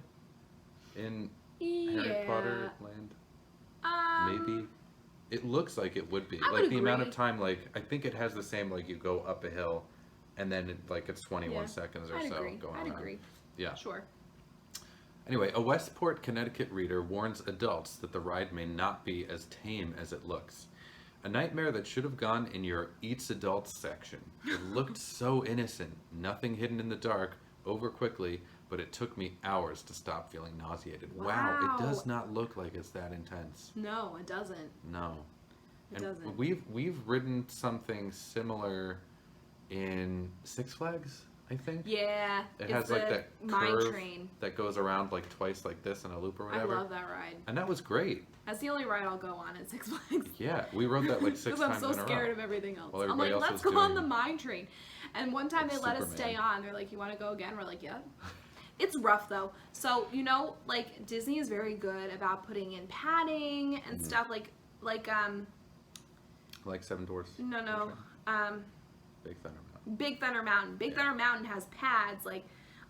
S1: in Harry Potter Land. Maybe. It looks like it would be.
S2: I would
S1: Like the amount of
S2: agree.
S1: time, like, I think it has the same, like, you go up a hill and then it's 21
S2: Yeah.
S1: seconds or
S2: I'd
S1: so
S2: agree.
S1: going
S2: I'd
S1: around.
S2: agree.
S1: Yeah.
S2: Sure.
S1: Anyway, a Westport, Connecticut reader warns adults that the ride may not be as tame as it looks. A nightmare that should have gone in your Eats Adults section. It looked so innocent, nothing hidden in the dark, over quickly, but it took me hours to stop feeling nauseated. Wow, it
S2: Wow.
S1: does not look like it's that intense.
S2: No, it doesn't.
S1: No.
S2: It doesn't.
S1: We've ridden something similar in Six Flags, I think.
S2: Yeah.
S1: It
S2: it's
S1: has like
S2: the
S1: that
S2: mine
S1: curve
S2: train.
S1: that goes around like twice like this in a loop or
S2: I
S1: whatever.
S2: love that ride.
S1: And that was great.
S2: That's the only ride I'll go on at Six Flags.
S1: Yeah, we rode that like 6
S2: Because
S1: times
S2: I'm so
S1: in a
S2: scared
S1: row.
S2: of everything else.
S1: While
S2: I'm
S1: everybody
S2: like,
S1: else
S2: let's
S1: was
S2: go on
S1: doing,
S2: the mine train. And one time
S1: like,
S2: they let us
S1: Superman.
S2: stay on. They're like, you want to go again? We're like, yeah. It's rough though. So, like Disney is very good about putting in padding and stuff like
S1: Like Seven Dwarfs.
S2: no.
S1: Big Thunder Mountain.
S2: Big Thunder Mountain. Big
S1: Yeah.
S2: Thunder Mountain has pads like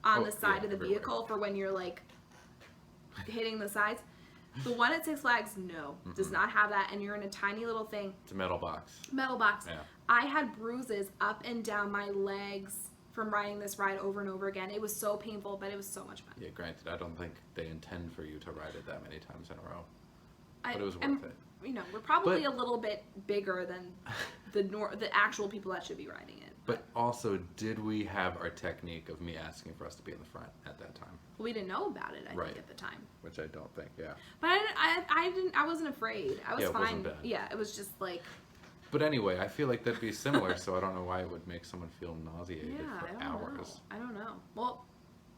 S2: on
S1: Oh,
S2: the side
S1: yeah,
S2: of the
S1: everywhere.
S2: vehicle for when you're like hitting the sides. The one at Six Flags, no, does not have that, and you're in a tiny little thing,
S1: It's a metal box.
S2: metal box.
S1: Yeah.
S2: I had bruises up and down my legs from riding this ride over and over again. It was so painful, but it was so much fun.
S1: Yeah, granted, I don't think they intend for you to ride it that many times in a row.
S2: But
S1: it was worth it.
S2: We're probably
S1: But-
S2: a little bit bigger than the actual people that should be riding it.
S1: But also, did we have our technique of me asking for us to be in the front at that time?
S2: We didn't know about it, I
S1: Right.
S2: think, at the time.
S1: Which I don't think, yeah.
S2: But I wasn't afraid. I was
S1: Yeah, it
S2: fine.
S1: wasn't bad.
S2: Yeah, it was just like,
S1: But anyway, I feel like that'd be similar, so I don't know why it would make someone feel nauseated
S2: yeah,
S1: for
S2: I don't
S1: hours.
S2: know. I don't know. Well,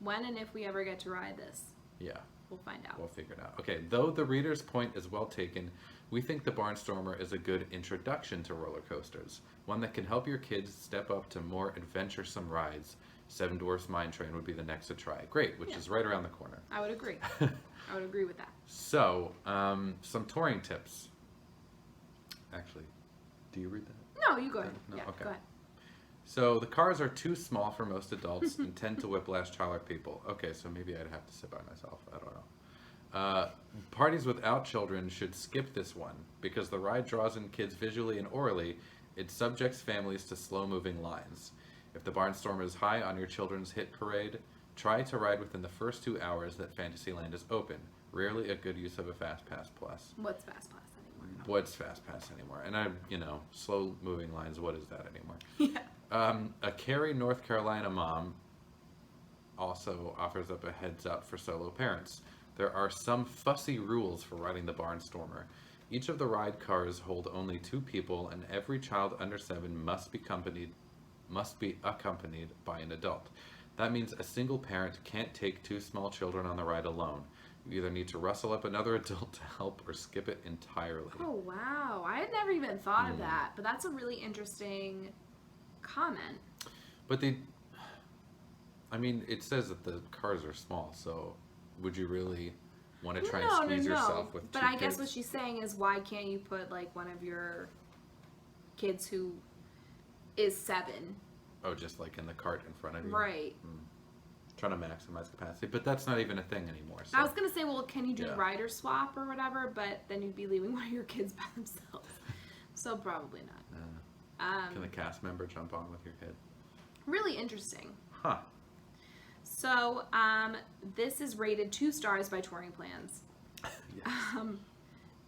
S2: when and if we ever get to ride this,
S1: Yeah,
S2: we'll find out.
S1: we'll figure it out. Okay, though the reader's point is well taken, we think the Barnstormer is a good introduction to roller coasters, one that can help your kids step up to more adventuresome rides. Seven Dwarfs Mine Train would be the next to try. Great, which
S2: Yeah.
S1: is right around the corner.
S2: I would agree. I would agree with that.
S1: So, some touring tips. Actually, do you read that?
S2: No, you go ahead.
S1: No?
S2: Yeah,
S1: Okay.
S2: go ahead.
S1: So the cars are too small for most adults and tend to whiplash taller people. Okay, so maybe I'd have to sit by myself. I don't know. Parties without children should skip this one because the ride draws in kids visually and orally. It subjects families to slow-moving lines. If the Barnstormer is high on your children's hit parade, try to ride within the first 2 hours that Fantasyland is open. Rarely a good use of a Fast Pass Plus.
S2: What's Fast Pass anymore?
S1: What's Fast Pass anymore? And slow-moving lines, what is that anymore?
S2: Yeah.
S1: A Cary, North Carolina mom also offers up a heads up for solo parents. There are some fussy rules for riding the Barnstormer. Each of the ride cars hold only 2 people, and every child under 7 must be accompanied by an adult. That means a single parent can't take 2 small children on the ride alone. You either need to rustle up another adult to help or skip it entirely.
S2: Oh, wow. I had never even thought of that, but that's a really interesting comment.
S1: But it says that the cars are small, so would you really want to try and squeeze yourself with 2
S2: But I
S1: kids?
S2: guess what she's saying is, why can't you put like one of your kids who is 7?
S1: Oh, just like in the cart in front of you?
S2: Right.
S1: Trying to maximize capacity, but that's not even a thing anymore. So.
S2: I was gonna say, well, can you do
S1: Yeah.
S2: rider swap or whatever? But then you'd be leaving one of your kids by themselves. So probably not.
S1: Can the cast member jump on with your kid?
S2: Really interesting.
S1: Huh.
S2: So this is rated 2 stars by Touring Plans.
S1: Yes.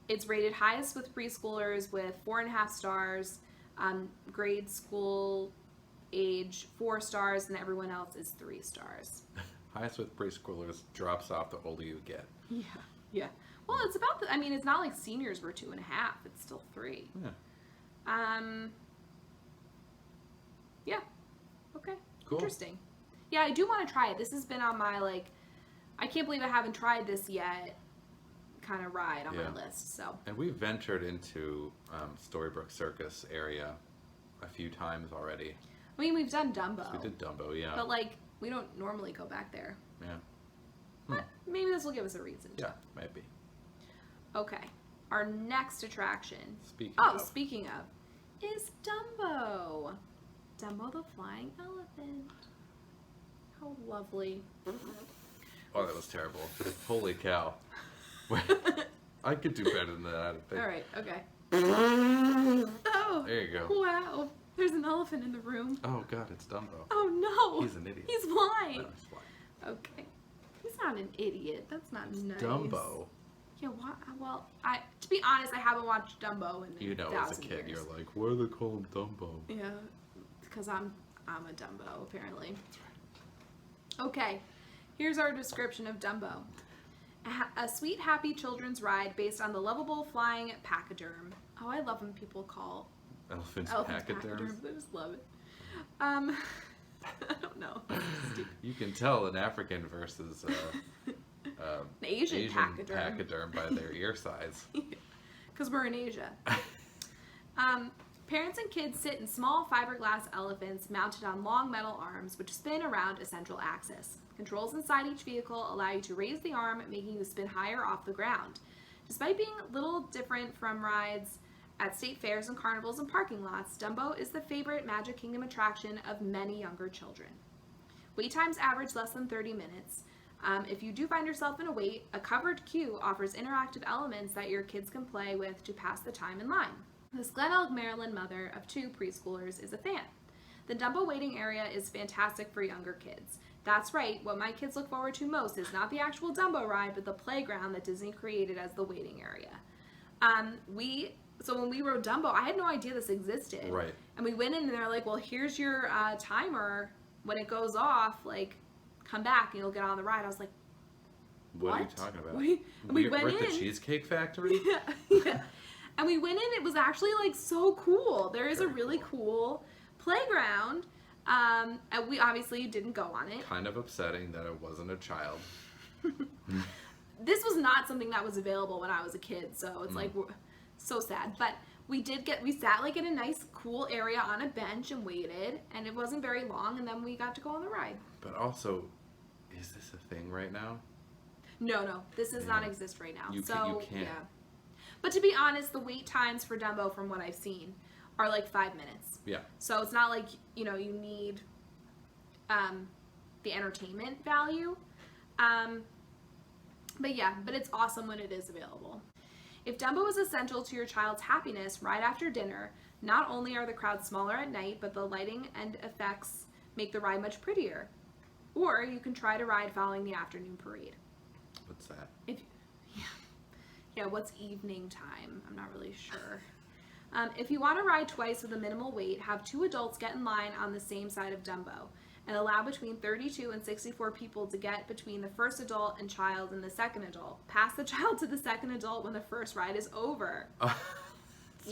S2: It's rated highest with preschoolers with 4.5 stars. Grade school age 4 stars, and everyone else is 3 stars.
S1: Highest with preschoolers drops off the older you get.
S2: Yeah. Well, it's about it's not like seniors were 2.5. It's still 3.
S1: Yeah.
S2: Yeah. Okay.
S1: Cool.
S2: Interesting. Yeah, I do want to try it. This has been on my I can't believe I haven't tried this yet kind of ride on my list. So.
S1: And we ventured into Storybook Circus area a few times already.
S2: I mean, we've done Dumbo.
S1: We did Dumbo, yeah.
S2: But we don't normally go back there.
S1: Yeah.
S2: But maybe this will give us a reason to.
S1: Yeah, might be.
S2: Okay. Our next attraction.
S1: Speaking of,
S2: is Dumbo. Dumbo the Flying Elephant. How lovely.
S1: Oh, that was terrible. Holy cow. I could do better than that, I think.
S2: All right, okay. Oh,
S1: There you go.
S2: wow. There's an elephant in the room.
S1: Oh, God, it's Dumbo.
S2: Oh, no.
S1: He's an idiot.
S2: He's blind.
S1: No, he's fine.
S2: Okay. He's not an idiot. That's not nice.
S1: Dumbo.
S2: Yeah, well, to be honest, I haven't watched Dumbo in
S1: You know, as a
S2: 1,000
S1: kid,
S2: years.
S1: you're like, why do they call him Dumbo?
S2: Yeah, because I'm a Dumbo, apparently. Okay, here's our description of Dumbo. A sweet, happy children's ride based on the lovable flying pachyderm. Oh, I love when people call
S1: Elephants
S2: elephants
S1: pachyderms.
S2: pachyderms. I just love it. I don't know.
S1: You can tell an African versus
S2: An Asian pachyderm.
S1: pachyderm by their ear size.
S2: Because we're in Asia. Parents and kids sit in small fiberglass elephants mounted on long metal arms which spin around a central axis. Controls inside each vehicle allow you to raise the arm, making you spin higher off the ground. Despite being a little different from rides at state fairs and carnivals and parking lots, Dumbo is the favorite Magic Kingdom attraction of many younger children. Wait times average less than 30 minutes. If you do find yourself in a wait, a covered queue offers interactive elements that your kids can play with to pass the time in line. This Glen Elk, Maryland mother of 2 preschoolers is a fan. The Dumbo waiting area is fantastic for younger kids. That's right, what my kids look forward to most is not the actual Dumbo ride, but the playground that Disney created as the waiting area. So when we rode Dumbo, I had no idea this existed.
S1: Right.
S2: And we went in and they're like, well, here's your timer. When it goes off, like, come back and you'll get on the ride. I was like,
S1: What are you talking about?
S2: We went
S1: we're at
S2: in.
S1: the Cheesecake Factory?
S2: Yeah. And we went in. It was actually, like, so cool. There is a really cool playground. And we obviously didn't go on it.
S1: Kind of upsetting that I wasn't a child.
S2: This was not something that was available when I was a kid, so it's like so sad. But we sat like in a nice cool area on a bench and waited, and it wasn't very long, and then we got to go on the ride.
S1: But also, is this a thing right now?
S2: No, this does not exist right now.
S1: You can't.
S2: Yeah. But to be honest, the wait times for Dumbo, from what I've seen, are like 5 minutes.
S1: Yeah.
S2: So it's not like, you need the entertainment value. But it's awesome when it is available. If Dumbo is essential to your child's happiness right after dinner, not only are the crowds smaller at night, but the lighting and effects make the ride much prettier. Or you can try to ride following the afternoon parade.
S1: What's that?
S2: Yeah, what's evening time? I'm not really sure. If you want to ride twice with a minimal wait, have 2 adults get in line on the same side of Dumbo, and allow between 32 and 64 people to get between the first adult and child and the second adult. Pass the child to the second adult when the first ride is over.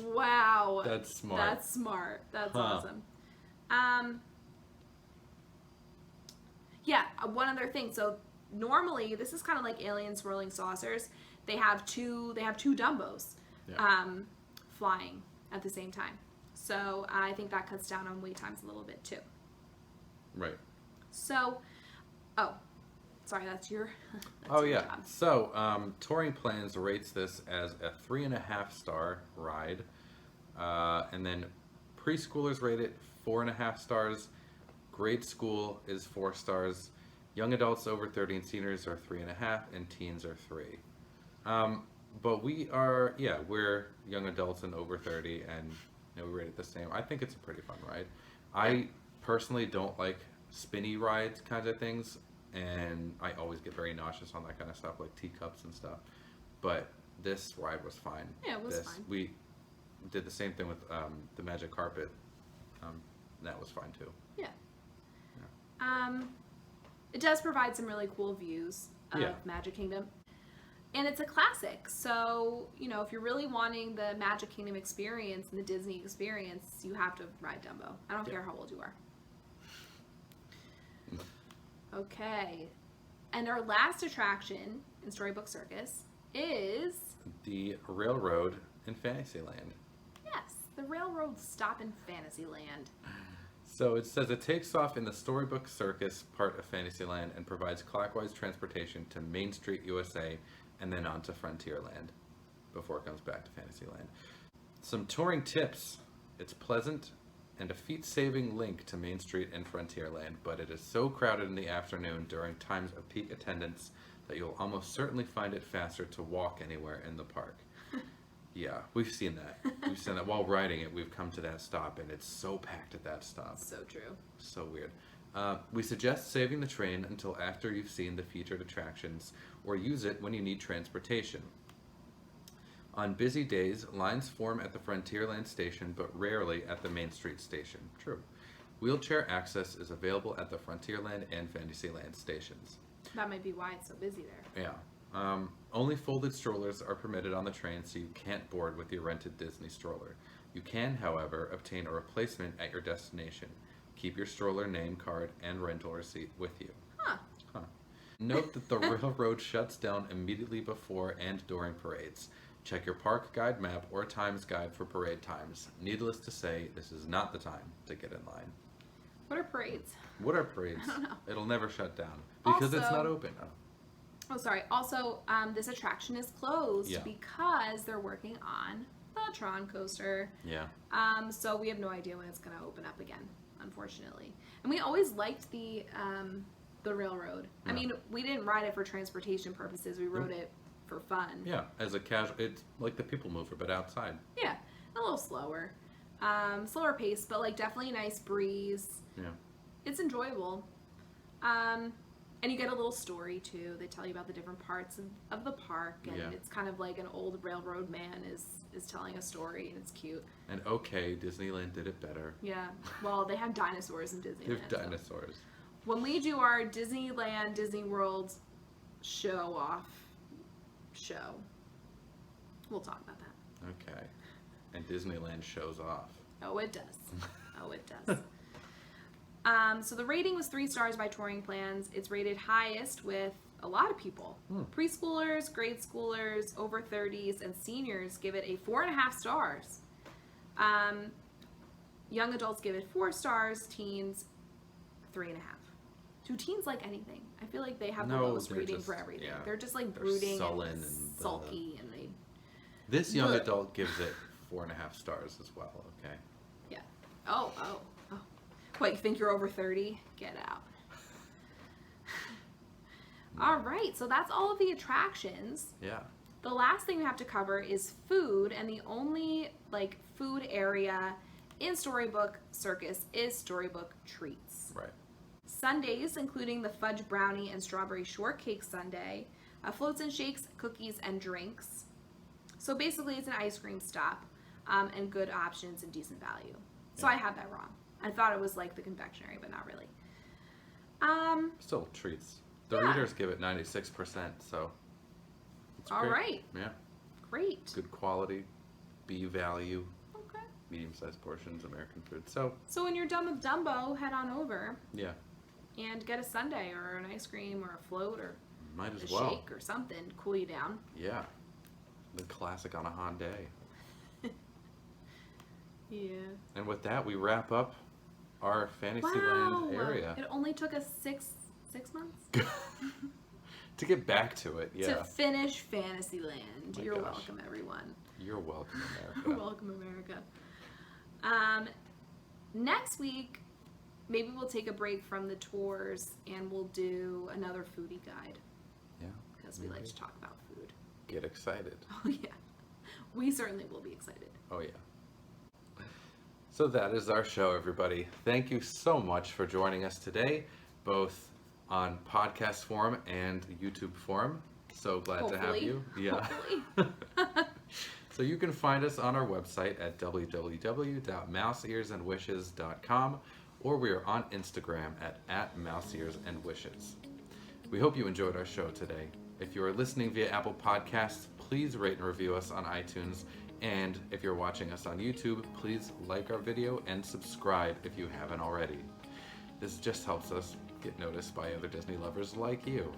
S2: Wow.
S1: That's smart.
S2: That's smart. That's awesome. One other thing. So normally, this is kind of like Alien Swirling Saucers. They have two Dumbos flying at the same time. So I think that cuts down on wait times a little bit too.
S1: Right.
S2: So, sorry, that's your
S1: yeah.
S2: job.
S1: So, Touring Plans rates this as a 3.5-star ride. And then preschoolers rate it 4.5 stars. Grade school is 4 stars. Young adults over 30 and seniors are 3.5, and teens are 3. But we're young adults and over 30, and we rate it the same. I think it's a pretty fun ride. I personally don't like spinny rides kinds of things, and I always get very nauseous on that kind of stuff, like teacups and stuff. But this ride was fine.
S2: Yeah, it was fine.
S1: We did the same thing with the Magic Carpet. That was fine too.
S2: Yeah. It does provide some really cool views of Magic Kingdom. And it's a classic, so, if you're really wanting the Magic Kingdom experience and the Disney experience, you have to ride Dumbo. I don't care how old you are. Okay. And our last attraction in Storybook Circus is...
S1: the Railroad in Fantasyland.
S2: Yes, the Railroad stop in Fantasyland.
S1: So it says it takes off in the Storybook Circus part of Fantasyland and provides clockwise transportation to Main Street, USA, and then on to Frontierland before it comes back to Fantasyland. Some touring tips. It's pleasant and a feet-saving link to Main Street and Frontierland, but it is so crowded in the afternoon during times of peak attendance that you'll almost certainly find it faster to walk anywhere in the park. Yeah, we've seen that. We've seen that while riding it. We've come to that stop, and it's so packed at that stop.
S2: So true.
S1: So weird. We suggest saving the train until after you've seen the featured attractions, or use it when you need transportation. On busy days, lines form at the Frontierland station, but rarely at the Main Street station. True. Wheelchair access is available at the Frontierland and Fantasyland stations.
S2: That might be why it's so busy there.
S1: Yeah. Only folded strollers are permitted on the train, so you can't board with your rented Disney stroller. You can, however, obtain a replacement at your destination. Keep your stroller name card and rental receipt with you. Huh. Note that the railroad shuts down immediately before and during parades. Check your park guide map or times guide for parade times. Needless to say, this is not the time to get in line.
S2: What are parades?
S1: What are parades?
S2: I don't know.
S1: It'll never shut down because it's not open.
S2: Sorry. Also, this attraction is closed
S1: Yeah.
S2: because they're working on the Tron coaster.
S1: Yeah.
S2: So we have no idea when it's going to open up again, unfortunately. And we always liked the railroad.
S1: Yeah.
S2: I mean, we didn't ride it for transportation purposes. We rode it for fun.
S1: Yeah, as a casual, it's like the People Mover, but outside.
S2: Yeah, a little slower. Slower pace, but like definitely a nice breeze.
S1: Yeah.
S2: It's enjoyable. And you get a little story too. They tell you about the different parts of the park, and
S1: Yeah.
S2: it's kind of like an old railroad man is telling a story, and it's cute.
S1: And okay, Disneyland did it better.
S2: Yeah. Well, they have dinosaurs in Disneyland.
S1: They have
S2: so.
S1: dinosaurs.
S2: When we do our Disneyland, Disney World show, we'll talk about that.
S1: Okay. And Disneyland shows off.
S2: Oh, it does. Oh, it does. So the rating was 3 stars by Touring Plans. It's rated highest with a lot of people. Preschoolers, grade schoolers, over 30s, and seniors give it a 4.5 stars. Young adults give it 4 stars. Teens, 3.5. Do teens like anything? I feel like they have the lowest rating
S1: just,
S2: for everything.
S1: yeah,
S2: They're just like
S1: they're
S2: brooding
S1: sullen
S2: and sulky, and they.
S1: This young
S2: Blech.
S1: adult gives it 4.5 stars as well. Okay.
S2: Yeah. Oh. What, you think you're over 30? Get out. All right, so that's all of the attractions.
S1: Yeah.
S2: The last thing we have to cover is food, and the only food area in Storybook Circus is Storybook Treats.
S1: Right.
S2: Sundays, including the fudge brownie and strawberry shortcake sundae, floats and shakes, cookies, and drinks. So basically, it's an ice cream stop, and good options and decent value. So
S1: Yeah.
S2: I had that wrong. I thought it was like the confectionery, but not really.
S1: Still treats. The
S2: Yeah.
S1: readers give it 96%, so it's
S2: All
S1: great.
S2: right.
S1: Yeah.
S2: Great.
S1: Good quality, B value,
S2: Okay.
S1: medium-sized portions, American food. So,
S2: So when you're done with Dumbo, head on over
S1: yeah,
S2: and get a sundae or an ice cream or a float or
S1: might
S2: a
S1: as well.
S2: shake or something to cool you down.
S1: Yeah. The classic on a Hyundai.
S2: Yeah.
S1: And with that, we wrap up our Fantasyland area.
S2: It only took us six months
S1: To get back to it, yeah.
S2: to finish Fantasyland.
S1: My
S2: You're
S1: gosh.
S2: welcome, everyone.
S1: You're welcome,
S2: You're
S1: America.
S2: welcome, America. Next week, maybe we'll take a break from the tours and we'll do another foodie guide
S1: Yeah.
S2: because we like
S1: maybe.
S2: to talk about food.
S1: Get excited.
S2: Oh yeah, we certainly will be excited.
S1: Oh, yeah. So that is our show, everybody. Thank you so much for joining us today, both on podcast form and YouTube form. So glad to have
S2: Hopefully.
S1: you. Yeah.
S2: Hopefully.
S1: So you can find us on our website at www.mouseearsandwishes.com, or we are on Instagram at @mouseearsandwishes. We hope you enjoyed our show today. If you are listening via Apple Podcasts, please rate and review us on iTunes. And if you're watching us on YouTube, please like our video and subscribe if you haven't already. This just helps us get noticed by other Disney lovers like you.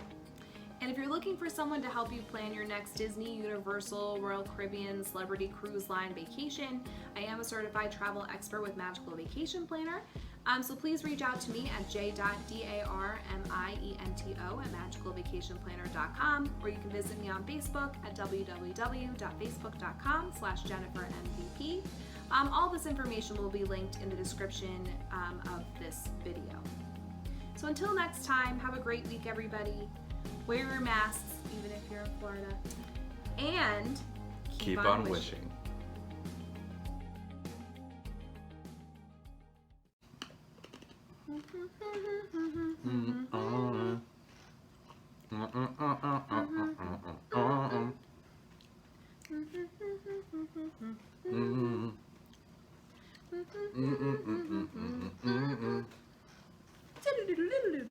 S2: And if you're looking for someone to help you plan your next Disney, Universal, Royal Caribbean, Celebrity Cruise Line vacation, I am a certified travel expert with Magical Vacation Planner. So please reach out to me at j.darmiento@magicalvacationplanner.com, or you can visit me on Facebook at www.facebook.com/JenniferMVP. All this information will be linked in the description of this video. So until next time, have a great week, everybody. Wear your masks, even if you're in Florida. And
S1: Keep on wishing.